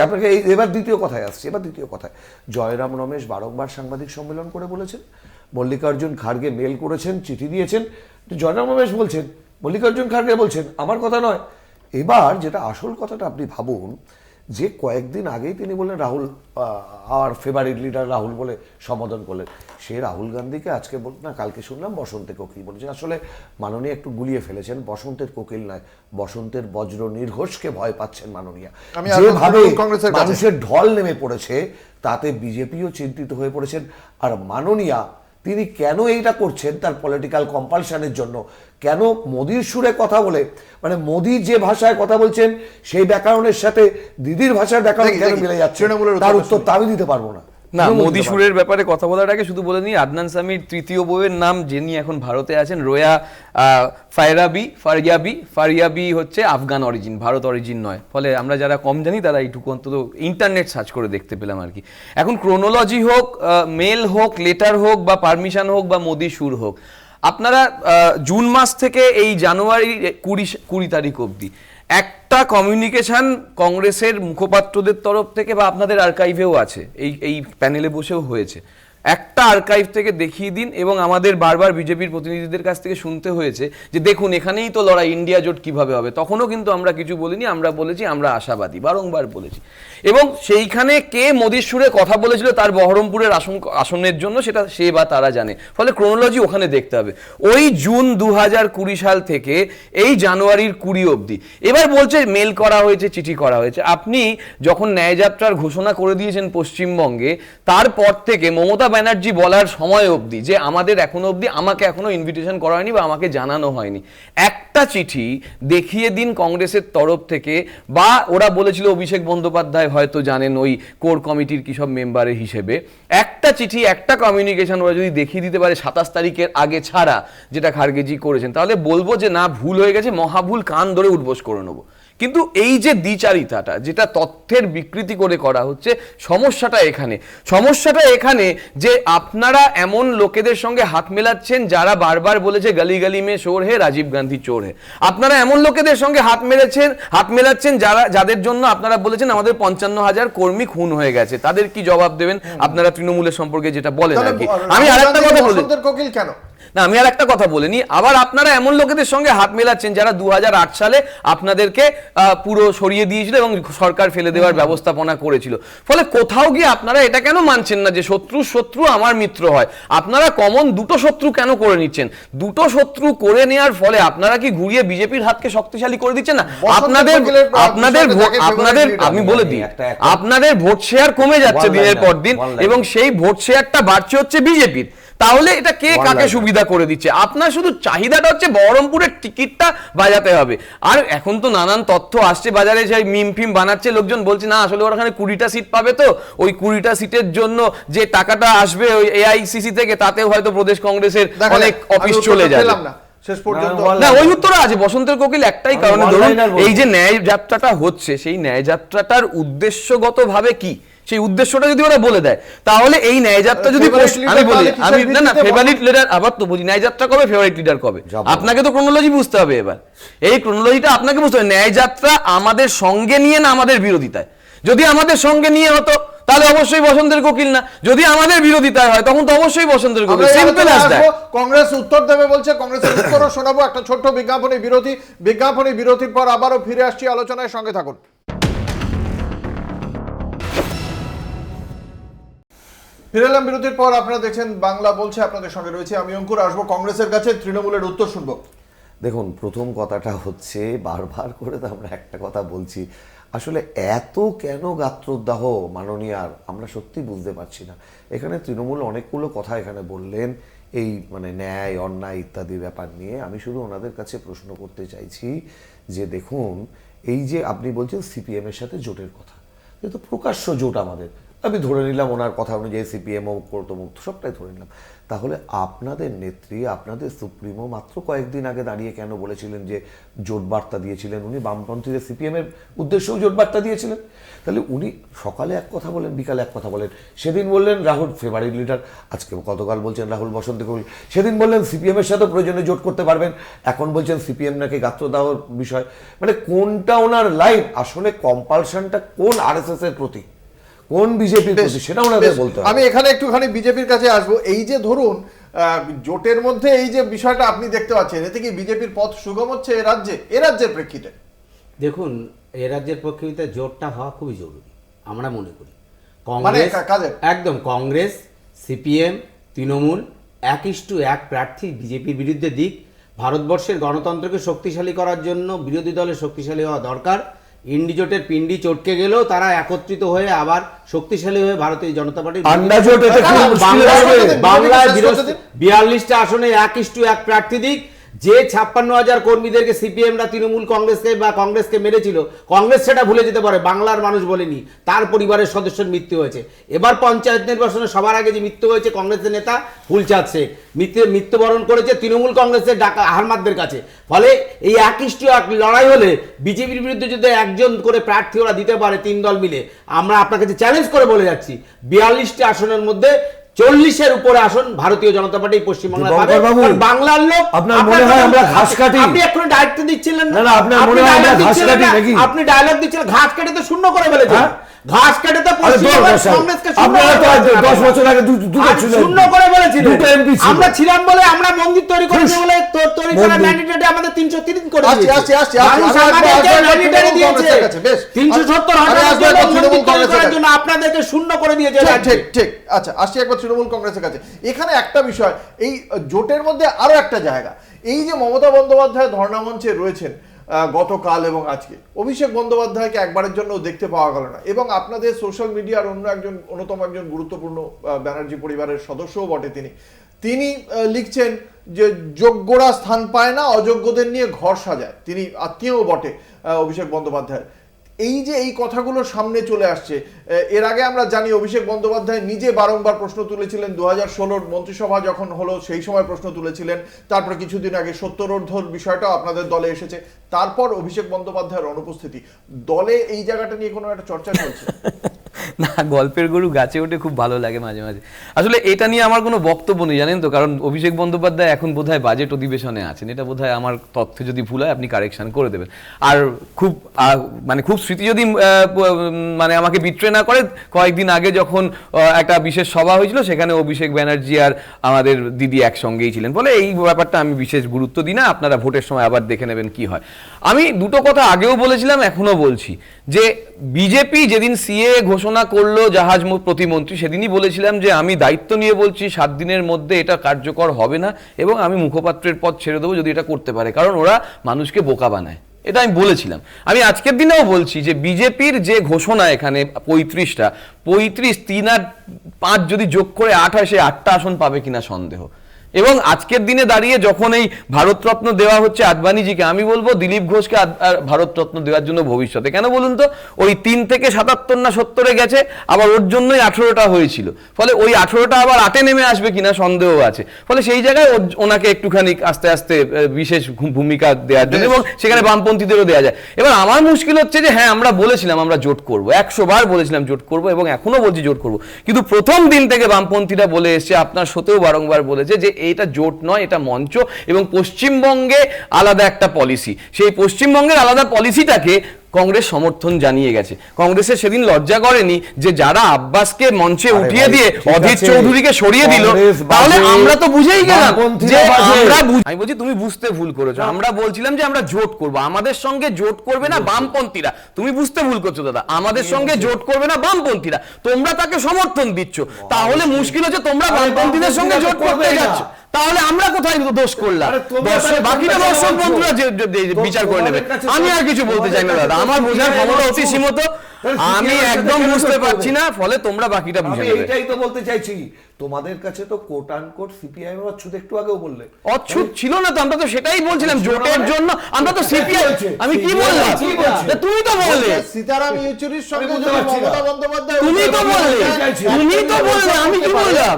আপনাকে। এবার দ্বিতীয় কথায় আসছে। দ্বিতীয় কথায় জয়রাম রমেশ বারংবার সাংবাদিক সম্মেলন করে বলেছেন, মল্লিকার্জুন খাড়গে মেল করেছেন, চিঠি দিয়েছেন, জয়রাম রমেশ বলছেন, মল্লিকার্জুন খাড়গে বলছেন, আমার কথা নয়। এবার যেটা আসল কথাটা আপনি ভাবুন, যে কয়েকদিন আগেই তিনি বললেন রাহুল আর ফেভারিট লিডার রাহুল বলে সম্বোধন করলেন, সে রাহুল গান্ধীকে আজকে না কালকে শুনলাম বসন্তের কোকিল বলেছেন। আসলে মাননীয় একটু গুলিয়ে ফেলেছেন, বসন্তের কোকিল নয়, বসন্তের বজ্র নির্ঘোষকে ভয় পাচ্ছেন মাননীয়। যেভাবে মানুষের ঢল নেমে পড়েছে তাতে বিজেপিও চিন্তিত হয়ে পড়েছেন। আর মাননীয়া তিনি কেন এইটা করছেন তার পলিটিক্যাল কম্পালশনের জন্য, কেন মোদির সুরে কথা বলে, মানে মোদি যে ভাষায় কথা বলছেন সেই ব্যাকরণের সাথে দিদির ভাষার ব্যাকরণ কেন মিলে যাচ্ছে, তৃণমূলের তার উত্তর উত্তর তা আমি দিতে পারবো না। না, তৃণমূল মোদি দিতে পারবে। সুরের ব্যাপারে কথা বলার আগে শুধু বলে নিই, আদনান সামির তৃতীয় বউয়ের নাম যিনি এখন ভারতে আছেন, রোয়া ফারিয়াবি হচ্ছে আফগান অরিজিন, ভারত অরিজিন নয়। ফলে আমরা যারা কম জানি তারা এইটুকু অন্তত ইন্টারনেট সার্চ করে দেখতে পেলাম আর কি। এখন ক্রোনোলজি হোক, মেল হোক, লেটার হোক, বা পারমিশন হোক, বা মোদি সুর হোক, আপনারা জুন মাস থেকে এই জানুয়ারি 20 তারিখ অবধি একটা কমিউনিকেশন কংগ্রেসের মুখপাত্রদের তরফ থেকে বা আপনাদের আর্কাইভেও আছে, এই প্যানেলে বসেও হয়েছে, একটা আর্কাইভ থেকে দেখিয়ে দিন। এবং আমাদের বারবার বিজেপির প্রতিনিধিদের কাছ থেকে শুনতে হয়েছে যে দেখুন এখানেই তো লড়াই, ইন্ডিয়া জোট কিভাবে হবে, তখনও কিন্তু আমরা কিছু বলিনি, আমরা বলেছি আমরা আশাবাদী, বারংবার বলেছি। এবং সেইখানে কে মোদির সুরে কথা বলেছিল তার বহরমপুরের আসনের জন্য, সেটা সে বা তারা জানে। ফলে ক্রোনোলজি ওখানে দেখতে হবে। ওই জুন 2020 সাল থেকে এই জানুয়ারির 20 অবধি, এবার বলছে মেল করা হয়েছে, চিঠি করা হয়েছে। আপনি যখন ন্যায়যাত্রার ঘোষণা করে দিয়েছেন পশ্চিমবঙ্গে, তারপর থেকে মমতা ব্যানার্জি বলার সময় অবধি যে আমাদের এখনো অবধি, আমাকে এখনো ইনভিটেশন করা হয়নি বা আমাকে জানানো হয়নি, একটা চিঠি দেখিয়ে দিন কংগ্রেসের তরফ থেকে। বা ওরা বলেছিল অভিষেক বন্দ্যোপাধ্যায় হয়তো জানেন ওই কোর কমিটির কি সব মেম্বারের হিসেবে, একটা চিঠি, একটা কমিউনিকেশন ওরা যদি দেখিয়ে দিতে পারে 27 তারিখের আগে ছাড়া, যেটা খার্গেজি করেছেন, তাহলে বলবো যে না, ভুল হয়ে গেছে, মহাভুল, কান ধরে উঠবোস করে নেবো। কিন্তু এই যে দ্বিচারিতাটা, যেটা তথ্যের বিকৃতি করে করা হচ্ছে, সমস্যাটা এখানে যে আপনারা এমন লোকেদের সঙ্গে হাত মেলাচ্ছেন যারা বারবার বলেছে গলি গলি মে চোর হে, রাজীব গান্ধী চোর হে। আপনারা এমন লোকেদের সঙ্গে হাত মেলাচ্ছেন যাদের জন্য আপনারা বলেছেন আমাদের 55,000 কর্মী খুন হয়ে গেছে, তাদের কি জবাব দেবেন আপনারা তৃণমূলের সম্পর্কে যেটা বলেন আর কি। আমি আরেকটা কথা বলি, কোকিল কেন না, আমি আর একটা কথা বলিনি। আবার আপনারা এমন লোকেদের সঙ্গে হাত মেলাচ্ছেন যারা 2008 সালে আপনাদেরকে পুরো সরিয়ে দিয়েছিল এবং সরকার ফেলে দেওয়ার ব্যবস্থাপনা করেছিল। ফলে কোথাও গিয়ে আপনারা এটা কেন মানছেন না যে শত্রু আমার মিত্র হয়? আপনারা কমন দুটো শত্রু কেন করে নিচ্ছেন? দুটো শত্রু করে নেওয়ার ফলে আপনারা কি ঘুরিয়ে বিজেপির হাতকে শক্তিশালী করে দিচ্ছেন না? আপনাদের আমি বলে দিই, আপনাদের ভোট শেয়ার কমে যাচ্ছে দিনের পর দিন, এবং সেই ভোট শেয়ারটা বাড়ছে হচ্ছে বিজেপির। তাহলে এটা কে কাকে সুবিধা করে দিচ্ছে? আপনার শুধু চাহিদাটা হচ্ছে বহরমপুরের টিকিটটা বাজাতে হবে। আর এখন তো নানান তথ্য আসছে বাজারে, সেই মিম ফিম বানাচ্ছে লোকজন, বলছে না আসলে ওখানে 20টা সিট পাবে, তো ওই 20টা সিটের জন্য যে টাকাটা আসবে ওই এআইসিসি থেকে, তাতেও হয়তো প্রদেশ কংগ্রেসের অনেক অফিস চলে যাবে। শেষ পর্যন্ত না, ওই উত্তর আছে বসন্তের কোকিল একটাই কারণে, ধরুন এই যে ন্যায় যাত্রাটা হচ্ছে, সেই ন্যায় যাত্রাটার উদ্দেশ্যগতভাবে কি, সেই উদ্দেশ্যটা যদি ওরা বলে দেয়, তাহলে এই ন্যায়যাত্রা যদি আমি না ফেভারিট লিডার, আবার তো বুঝি ন্যায়যাত্রা কবে, ফেভারিট লিডার কবে, আপনাকে তো ক্রোনোলজি বুঝতে হবে। এবার এই ক্রোনোলজিটা আপনাকে বুঝতে হবে। ন্যায়যাত্রা আমাদের সঙ্গে নিয়ে না আমাদের বিরোধিতায়। যদি আমাদের সঙ্গে নিয়ে হতো তাহলে অবশ্যই বসন্তের কোকিল না, যদি আমাদের বিরোধিতায় হয় তখন তো অবশ্যই বসন্তের কোকিল। Simple as that. কংগ্রেস উত্তর দেবে বলছে, কংগ্রেসের উত্তরও শোনাবো। একটা ছোট্ট বিজ্ঞাপনী বিরতির পর আবারও ফিরে আসছি আলোচনায়, সঙ্গে থাকুন। ফিরে এলাম বিরতির পর। আপনারা দেখছেন বাংলা বলছে, আপনাদের সঙ্গে রয়েছে আমি অঙ্কুর। আসবো কংগ্রেসের কাছে, তৃণমূলের উত্তর শুনবো। দেখুন, প্রথম কথাটা হচ্ছে, বারবার করে তো আমরা একটা কথা বলছি, আসলে এত কেন গাত্রদাহ মাননীয়ার আমরা সত্যি বুঝতে পারছি না। এখানে তৃণমূল অনেকগুলো কথা এখানে বললেন, এই মানে ন্যায় অন্যায় ইত্যাদি ব্যাপার নিয়ে। আমি শুধু ওনাদের কাছে প্রশ্ন করতে চাইছি যে দেখুন, এই যে আপনি বলছেন সিপিএমের সাথে জোটের কথা, যেহেতু প্রকাশ্য জোট আমাদের, আমি ধরে নিলাম ওনার কথা অনুযায়ী সিপিএমও মুক্ত সবটাই ধরে নিলাম, তাহলে আপনাদের নেত্রী, আপনাদের সুপ্রিমো মাত্র কয়েকদিন আগে দাঁড়িয়ে কেন বলেছিলেন যে জোট বার্তা দিয়েছিলেন উনি, বামপন্থীদের সিপিএমের উদ্দেশ্যেও জোট বার্তা দিয়েছিলেন? তাহলে উনি সকালে এক কথা বলেন, বিকালে এক কথা বলেন। সেদিন বললেন রাহুল ফেভারিট লিডার, আজকে গতকাল বলছেন রাহুল বসন্ত কোকিল, সেদিন বললেন সিপিএমের সাথে প্রয়োজনে জোট করতে পারবেন, এখন বলছেন সিপিএম নাকি গাত্রদাহর বিষয়। মানে কোনটা ওনার লাইন? আসলে কম্পালশনটা কোন আরএসএস এর প্রতি, কোন বিজেপির প্রতি, সেটা ওনাদের বলতে হবে। আমি এখানে একটুখানি বিজেপির কাছে আসবো। এই যে ধরুন জোটের মধ্যে এই যে বিষয়টা আপনি দেখতে পাচ্ছেন, এতে কি বিজেপির পথ সুগম হচ্ছে এ রাজ্যের প্রেক্ষিতে? দেখুন, এ রাজ্যের প্রেক্ষিতে জোটটা হওয়া খুবই জরুরি আমরা মনে করি। একদম কংগ্রেস, সিপিএম, তৃণমূল 1:1 প্রার্থী বিজেপির বিরুদ্ধে দিক। ভারতবর্ষের গণতন্ত্রকে শক্তিশালী করার জন্য বিরোধী দলের শক্তিশালী হওয়া দরকার, ইন্ডিজোটের পিন্ডি চটকে গেলেও তারা একত্রিত হয়ে আবার শক্তিশালী হয়ে ভারতীয় জনতা পার্টি আন্ডা জোট এতে খুব মুশকিল হবে। বাংলায় 42টা আসনে 1:1 প্রার্থী দিক। যে 56,000 কর্মীদেরকে সিপিএমরা তৃণমূল কংগ্রেসকে বা কংগ্রেসকে মেরেছিল, কংগ্রেস সেটা ভুলে যেতে পারে, বাংলার মানুষ বলেনি, তার পরিবারের সদস্যের মৃত্যু হয়েছে। এবার পঞ্চায়েত নির্বাচনে সবার আগে যে মৃত্যু হয়েছে কংগ্রেসের নেতা ফুলচাঁদ শেখ, মৃত্যুবরণ করেছে তৃণমূল কংগ্রেসের ডাকা আহমাদদের কাছে। ফলে এই 1:1 লড়াই হলে বিজেপির বিরুদ্ধে যদি একজন করে প্রার্থী ওরা দিতে পারে 3 দল মিলে, আমরা আপনার কাছে চ্যালেঞ্জ করে বলে যাচ্ছি 42টি আসনের মধ্যে 40-এর উপরে আসন ভারতীয় জনতা পার্টি পশ্চিমবাংলায় পাবে। কারণ বাংলার লোক, আপনার মনে হয় আমরা ঘাস কাটি? আপনি এখন দায়িত্ব দিচ্ছিলেন না, না, আপনার মনে হয় আমরা ঘাস কাটি নাকি? আপনি ডায়লগ দিচ্ছিলেন, ঘাস কেটে তো শূন্য করে ফেলেছেন। ঘাস কেটে তো কংগ্রেসকে আপনারা তো 10 বছর আগে দুটো ছিলেন, শূন্য করে ফেলেছিলেন। দুটো এমপি ছিল। আমরা ছিলাম বলে, আমরা মন্দির তৈরি করেছি বলে তৈরি করা ম্যান্ডেটে আমাদের 303 করে দিয়েছে। মানুষ আমাদেরকে ম্যান্ডেটে দিয়েছে 370 হটানোর জন্য আপনাদেরকে শূন্য করে দিয়েছে। ঠিক ঠিক। আচ্ছা, আসছি একবার তৃণমূল কংগ্রেসের কাছে। এখানে একটা বিষয়, এই জোটের মধ্যে আরো একটা জায়গা, এই যে মমতা বন্দ্যোপাধ্যায় ধর্ণা মঞ্চে রয়েছেন গতকাল এবং আজকে, অভিষেক বন্দ্যোপাধ্যায়কে একবারের জন্য দেখতে পাওয়া গেল না। এবং আপনাদের সোশ্যাল মিডিয়ার অন্যতম একজন গুরুত্বপূর্ণ ব্যানার্জি পরিবারের সদস্যও বটে তিনি লিখছেন যে যোগ্যরা স্থান পায় না, অযোগ্যদের নিয়ে ঘর সাজায়। তিনি আত্মীয়ও বটে অভিষেক বন্দ্যোপাধ্যায়। এই যে এই কথাগুলো সামনে চলে আসছে, এর আগে আমরা জানি অভিষেক বন্দ্যোপাধ্যায় নিজে বারংবার প্রশ্ন তুলেছিলেন। 2016 মন্ত্রিসভা যখন হলো সেই সময় প্রশ্ন তুলেছিলেন। তারপরে কিছুদিন আগে সত্যরোধর বিষয়টাও আপনাদের দলে এসেছে। তারপর অভিষেক বন্দ্যোপাধ্যায়ের অনুপস্থিতি, দলে এই জায়গাটা নিয়ে কোনো একটা চর্চা চলছে? না, গল্পের গরু গাছে ওঠে খুব ভালো লাগে মাঝে মাঝে। আসলে এটা নিয়ে আমার কোনো বক্তব্য নেই, জানেন তো, কারণ অভিষেক বন্দ্যোপাধ্যায় এখন বোধহয় বাজেট অধিবেশনে আছেন। এটা বোধহয় আমার তথ্য যদি ভুল হয় আপনি কারেকশন করে দেবেন। আর খুব স্মৃতি যদি মানে আমাকে বিট্রে না করে, কয়েকদিন আগে যখন একটা বিশেষ সভা হয়েছিল সেখানে অভিষেক ব্যানার্জি আর আমাদের দিদি একসঙ্গেই ছিলেন। ফলে এই ব্যাপারটা আমি বিশেষ গুরুত্ব দিই না, আপনারা ভোটের সময় আবার দেখে নেবেন কি হয়। আমি দুটো কথা আগেও বলেছিলাম, এখনো বলছি, যে বিজেপি যেদিন সিএ ঘোষণা করলো জাহাজ প্রতিমন্ত্রী, সেদিনই বলেছিলাম যে আমি দায়িত্ব নিয়ে বলছি 7 দিনের মধ্যে এটা কার্যকর হবে না এবং আমি মুখপাত্রের পদ ছেড়ে দেবো যদি এটা করতে পারে, কারণ ওরা মানুষকে বোকা বানায়। এটা আমি বলেছিলাম। আমি আজকের দিনেও বলছি যে বিজেপির যে ঘোষণা এখানে 35টা, 35, 3 আর 5 যদি যোগ করে 8 হয়, সে 8টা আসন পাবে কিনা সন্দেহ। এবং আজকের দিনে দাঁড়িয়ে যখন এই ভারতরত্ন দেওয়া হচ্ছে আদবানিজিকে, আমি বলবো দিলীপ ঘোষকে ভারতরত্ন দেওয়ার জন্য ভবিষ্যতে। কেন বলুন তো, ওই 3 থেকে 77 না 70-এ গেছে, আবার ওর জন্যই 18টা হয়েছিল। ফলে ওই 18টা আবার 8-এ নেমে আসবে কিনা সন্দেহ আছে। ফলে সেই জায়গায় ওনাকে একটুখানি আস্তে আস্তে বিশেষ ভূমিকা দেওয়ার জন্য, এবং সেখানে বামপন্থীদেরও দেওয়া যায়। এবার আমার মুশকিল হচ্ছে যে হ্যাঁ, আমরা বলেছিলাম আমরা জোট করব, 100 বার বলেছিলাম জোট করব, এবং এখনো বলছি জোট করব, কিন্তু প্রথম দিন থেকে বামপন্থীরা বলে এসছে, আপনার সাথেও বারংবার বলেছে যে এটা জোট নয়, এটা মঞ্চ, এবং পশ্চিমবঙ্গে আলাদা একটা পলিসি। সেই পশ্চিমবঙ্গের আলাদা পলিসিটাকে কংগ্রেস সমর্থন জানিয়ে গেছে। কংগ্রেসের সেদিন লজ্জা করেনি যে যারা আব্বাসকে মঞ্চে উঠিয়ে দিয়ে অধীর চৌধুরীকে সরিয়ে দিল, তাহলে আমরা তো বুঝেই গেলাম যে আমি বলছি তুমি বুঝতে ভুল করেছো। আমরা বলছিলাম যে আমরা জোট করব, আমাদের সঙ্গে জোট করবে না বামপন্থীরা। তুমি বুঝতে ভুল করছো দাদা, আমাদের সঙ্গে জোট করবে না বামপন্থীরা, তোমরা তাকে সমর্থন দিচ্ছ। তাহলে মুশকিল হচ্ছে তোমরা বামপন্থীদের সঙ্গে জোট করতে যাচ্ছ, তাহলে আমরা কোথায় দোষ করলাম? বাকিটা দর্শক বন্ধুরা বিচার করে নেবে। আমি আর কিছু বলতে চাই না দাদা, আমার বোঝার ক্ষমতা অতি সীমিত, আমি একদম বুঝতে পারছি না, ফলে তোমরা বাকিটা বুঝে নেবে। এটাই তো বলতে চাইছি, তোমাদের কাছে তো কোট আন কোট সিপিআই এর অচ্ছুত একটু আগেও বললে অচ্ছুত ছিল না তো, আমরা তো সেটাই বলছিলাম জোটের জন্য। আমরা তো সিপিআই, আমি কি বললাম? তুমি তো বললে সীতারাম ইয়েচুরির সঙ্গে মমতা বন্দ্যোপাধ্যায়, তুমি তো বললে, আমি কি বললাম?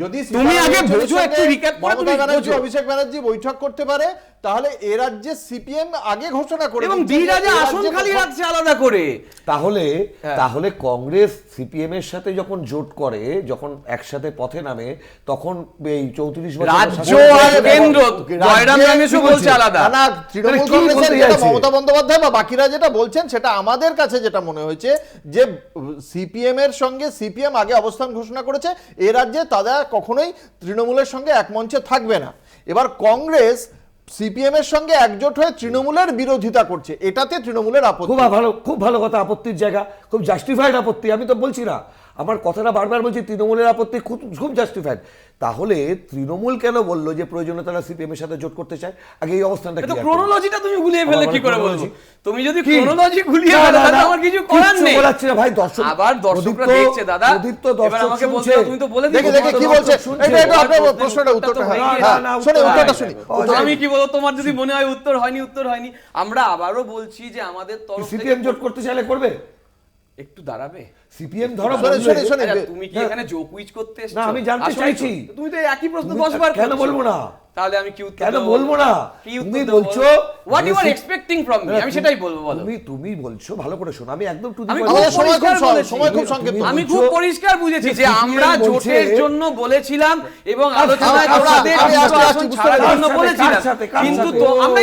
যদি তুমি আগে বোঝো, একটু রিক্যাপ করে তুমি বোঝো। অভিষেক ব্যানার্জি বৈঠক করতে পারে, তাহলে এ রাজ্যে সিপিএম আগে ঘোষণা করে এবং বিরাজে আসন খালি রাখছে আলাদা করে। তাহলে কংগ্রেস সিপিএম এর সাথে যখন জোট করে, যখন একসাথে পথে নামে, তখন এই 34 বছর রাজ্য আর কেন্দ্র, জয়রাম রমেশও বলছে আলাদা। না, তৃণমূল কংগ্রেসের যেটা মমতা বন্দ্যোপাধ্যায় বা বাকিরা যেটা বলছেন, সেটা আমাদের কাছে যেটা মনে হয়েছে যে সিপিএম এর সঙ্গে সিপিএম আগে অবস্থান ঘোষণা করেছে, এ রাজ্যে তারা কখনোই তৃণমূলের সঙ্গে এক মঞ্চে থাকবে না। এবার কংগ্রেস সিপিএম এর সঙ্গে একজোট হয়ে তৃণমূলের বিরোধিতা করছে, এটাতে তৃণমূলের আপত্তি। খুব ভালো কথা, আপত্তির জায়গা, খুব জাস্টিফাইড আপত্তি, আমি তো বলছি না। আমার কথাটা বারবার বলছি, তৃণমূলের আপত্তি খুব খুব জাস্টিফাইড। তাহলে তৃণমূল কেন বললো যে প্রয়োজনে তারা সিপিএম এর সাথে জোট করতে চায়? আগে এই অবস্থানটা তো clear করো। ক্রোনোলজিটা তুমি গুলিয়ে ফেলে আমার কি করে chronology? বলবো? তুমি যদি কি? ক্রোনোলজি গুলিয়ে না, ফেলে না, তাহলে না, আমার কিছু করার কিচ্ছু নেই। বলাচ্ছি না ভাই, দর্শক আবার দর্শকরা প্রদীপ তো- দেখছে দাদা, প্রদীপ তো এবার দর্শক আমাকে বলতে শুনছে। দাও, তুমি তো বলে দিও। দেখে দেখে কি বলছে, এটা এটা আপনার প্রশ্নটা উত্তরটা হয়। হ্যাঁ, শুনি উত্তরটা শুনি। আমি কি বলবো, তোমার যদি মনে হয় উত্তর হয়নি। আমরা আবারও বলছি যে আমাদের তরফ থেকে সিপিএম জোট করতে চাইলে করবে? একটু দাঁড়াবে। সিপিএম ধরো শোনে, বলবে- শোনে, শোনে। আচ্ছা, তুমি কি এখানে জো কুইজ করতে এসেছো? না, আমি জানতে আসলেই চাইছি। তো। তুমি তো এই একই প্রশ্ন তুমি- 10 বার কেন করছো। বলবো না? তাহলে আমি কি উত্তর কেন দেবো? বলবো না? কি উত্তর তুমি দেবো? বলছো হোয়াট ইউ আর যে- এক্সপেক্টিং ফ্রম মি, আমি সেটাই বলবো, বলো। তুমি বলছো, ভালো করে শোনো, আমি একদম টু দি আমি পয়েন্ট খুব আমাদের সময় খুব পরিষ্কার বলেছি। সময় খুব সংক্ষিপ্ত। আমি বলছো খুব পরিষ্কার বুঝেছি যে যে আমরা CPM বলছে- জোটের জন্য বলেছিলাম এবং কার আলোচনায় সাথে, তোমাদের কার দুটো সাথে, আসন বুঝতে ছাড়ার পারছি। জন্য কার সাথে, বলেছিলাম। কার সাথে, কার কিন্তু সাথে? তো আমরা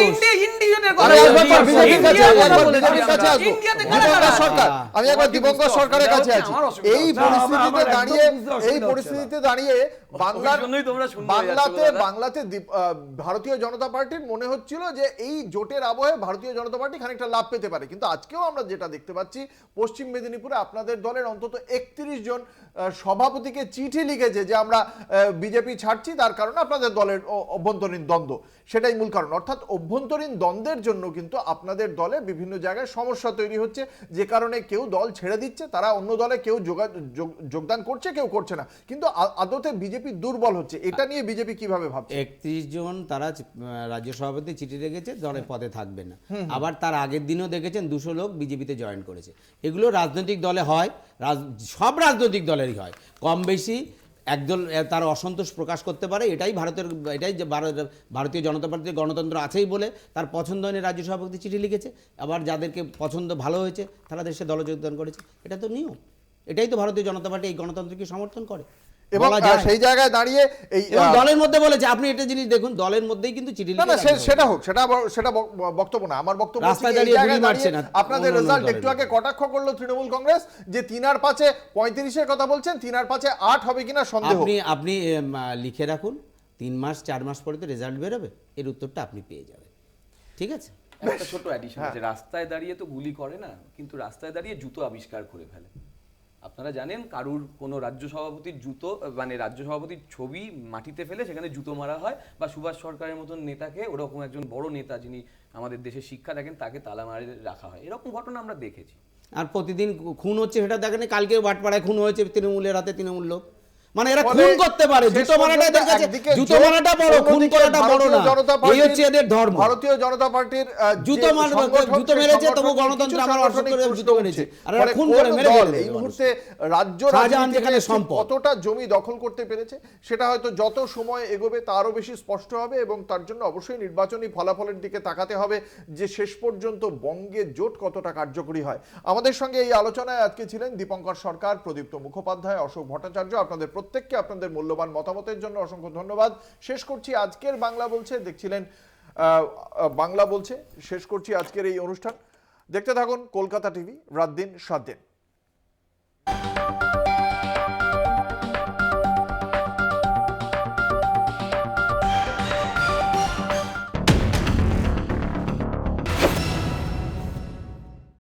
ইন্ডিয়ানের কথা আমি একবার বলছি। বিজেপির কাছে ইন্ডিয়ার কথা একবার বলেছি বিজেপির কাছে আমরা। আসবো। ইন্ডিয়াতে কারা দিবঙ্কর কারা? সরকার, আমি একবার আমার দিবঙ্কর বুঝতে সরকারের কাছে অসুবিধা আছি। হচ্ছে, আমার অসুবিধা এই হচ্ছে। পরিস্থিতিতে আমার একদম দাঁড়িয়ে, বুঝতে অসুবিধা এই হচ্ছে পরিস্থিতিতে দাঁড়িয়ে বাংলার ওই জন্যই তোমরা শুনতে যাচ্ছো বাংলাতে দাদা। বাংলাতে ভারতীয় জনতা পার্টির মনে হচ্ছিল যে এই জোটের আবহে ভারতীয় জনতা পার্টি খানিকটা লাভ পেতে পারে, কিন্তু আজকেও আমরা যেটা দেখতে পাচ্ছি, পশ্চিম মেদিনীপুরে আপনাদের দলের অন্তত 31 জন সভাপতিকে চিঠি লিখেছে যে আমরা বিজেপি ছাড়ছি, তার কারণে আপনাদের দলের অভ্যন্তরীণ দ্বন্দ্ব, সেটাই মূল কারণ। অর্থাৎ অভ্যন্তরীণ দ্বন্দ্বের জন্য কিন্তু আপনাদের দলে বিভিন্ন জায়গায় সমস্যা তৈরি হচ্ছে, যে কারণে কেউ দল ছেড়ে দিচ্ছে, তারা অন্য দলে কেউ যোগদান করছে, কেউ করছে না, কিন্তু আদতে বিজেপি দুর্বল হচ্ছে। এটা নিয়ে বিজেপি কিভাবে ভাবছে? 31 জন তারা রাজ্য সভাপতি চিঠি রেখেছে, দলের পদে থাকবে না। আবার তার আগের দিনও দেখেছেন 200 লোক বিজেপিতে জয়েন করেছে। এগুলো রাজনৈতিক দলে হয়, সব রাজনৈতিক দলেরই হয়। কম বেশি একদল তার অসন্তোষ প্রকাশ করতে পারে, এটাই ভারতীয় জনতা পার্টির গণতন্ত্র আছেই বলে তার পছন্দ হয়নি রাজ্য সভাপতি চিঠি লিখেছে। আবার যাদেরকে পছন্দ ভালো হয়েছে তারা দেশে দলে যোগদান করেছে। এটা তো নিয়ম, এটাই তো ভারতীয় জনতা পার্টি এই গণতন্ত্রকে সমর্থন করে। এবং বলা যায়। সেই জায়গায় দাঁড়িয়ে এই এবং দলের মধ্যে বলেছে, আপনি একটা জিনিস দেখুন, দলের মধ্যেই কিন্তু চিঠি না লিখে না রাখা হয়েছে। সেটা হোক, সেটা বক্তব্য না। আমার বক্তব্য হচ্ছে রাস্তায় এই দাঁড়িয়ে জায়গায় গুলি মারছে দাঁড়িয়ে না, আপনাদের অন্য রেজাল্ট দলের একটু আগে কটাক্ষ করলো তৃণমূল কংগ্রেস যে 3 আর 5-এ 35-এর কথা বলছেন, 3 আর 5-এ 8 হবে কিনা সন্দেহ। আপনি লিখে রাখুন, 3 মাস 4 মাস পরে তো রেজাল্ট বেরোবে, এর উত্তরটা আপনি পেয়ে যাবেন। ঠিক আছে? একটা ছোট অ্যাডিশন আছে, রাস্তায় দাঁড়িয়ে তো গুলি করে না, কিন্তু রাস্তায় দাঁড়িয়ে জুতো আবিষ্কার করে ফেলে। আপনারা জানেন কারুর কোনো রাজ্য সভাপতির জুতো, মানে রাজ্য সভাপতির ছবি মাটিতে ফেলে সেখানে জুতো মারা হয়, বা সুভাষ সরকারের মতন নেতাকে, ওরকম একজন বড় নেতা যিনি আমাদের দেশে শিক্ষা দেখেন, তাকে তালা মারে রাখা হয়। এরকম ঘটনা আমরা দেখেছি। আর প্রতিদিন খুন হচ্ছে সেটা দেখেন, কালকে বাটপাড়ায় খুন হয়েছে তৃণমূলের হাতে, তৃণমূল লোক। মানে এরা ফলে খুন করতে পারে, শেষ জুতো মারাটা এদের কাছে, একদিকে জুতো জোট, মারাটা বড়, খুন অন্যদিকে করাটা বড় ভারতীয় না। জনতা এই পার্টির- হচ্ছে এদের ধর্ম। ভারতীয় জনতা পার্টির জুতো জুতো মেরেছে, তবু গণতন্ত্র আমার অসুখ করে জুতো মেরেছে, আর এরা খুন করে মেরে ফেলে এই মুহূর্তে রাজ্য শাহজাহান যেখানে রাজনীতিতে সম্পদ। কতটা জমি দখল করতে পেরেছে সেটা হয়তো যত সময় এগোবে তারও বেশি স্পষ্ট হবে, এবং তার জন্য অবশ্যই নির্বাচনী ফলাফলের দিকে তাকাতে হবে যে শেষ পর্যন্ত বঙ্গে জোট কতটা কার্যকরী হয়। আমাদের সঙ্গে এই আলোচনায় আজকে ছিলেন দীপঙ্কর সরকার, প্রদীপ্ত মুখোপাধ্যায়, অশোক ভট্টাচার্য। আপনাদের প্রত্যেককে আপনাদের মূল্যবান মতামতের জন্য অসংখ্য ধন্যবাদ। শেষ করছি আজকের বাংলা বলছে, দেখছিলেন বাংলা বলছে, শেষ করছি আজকের এই অনুষ্ঠান। দেখতে থাকুন কলকাতা টিভি, রাত দিন 7 দিন।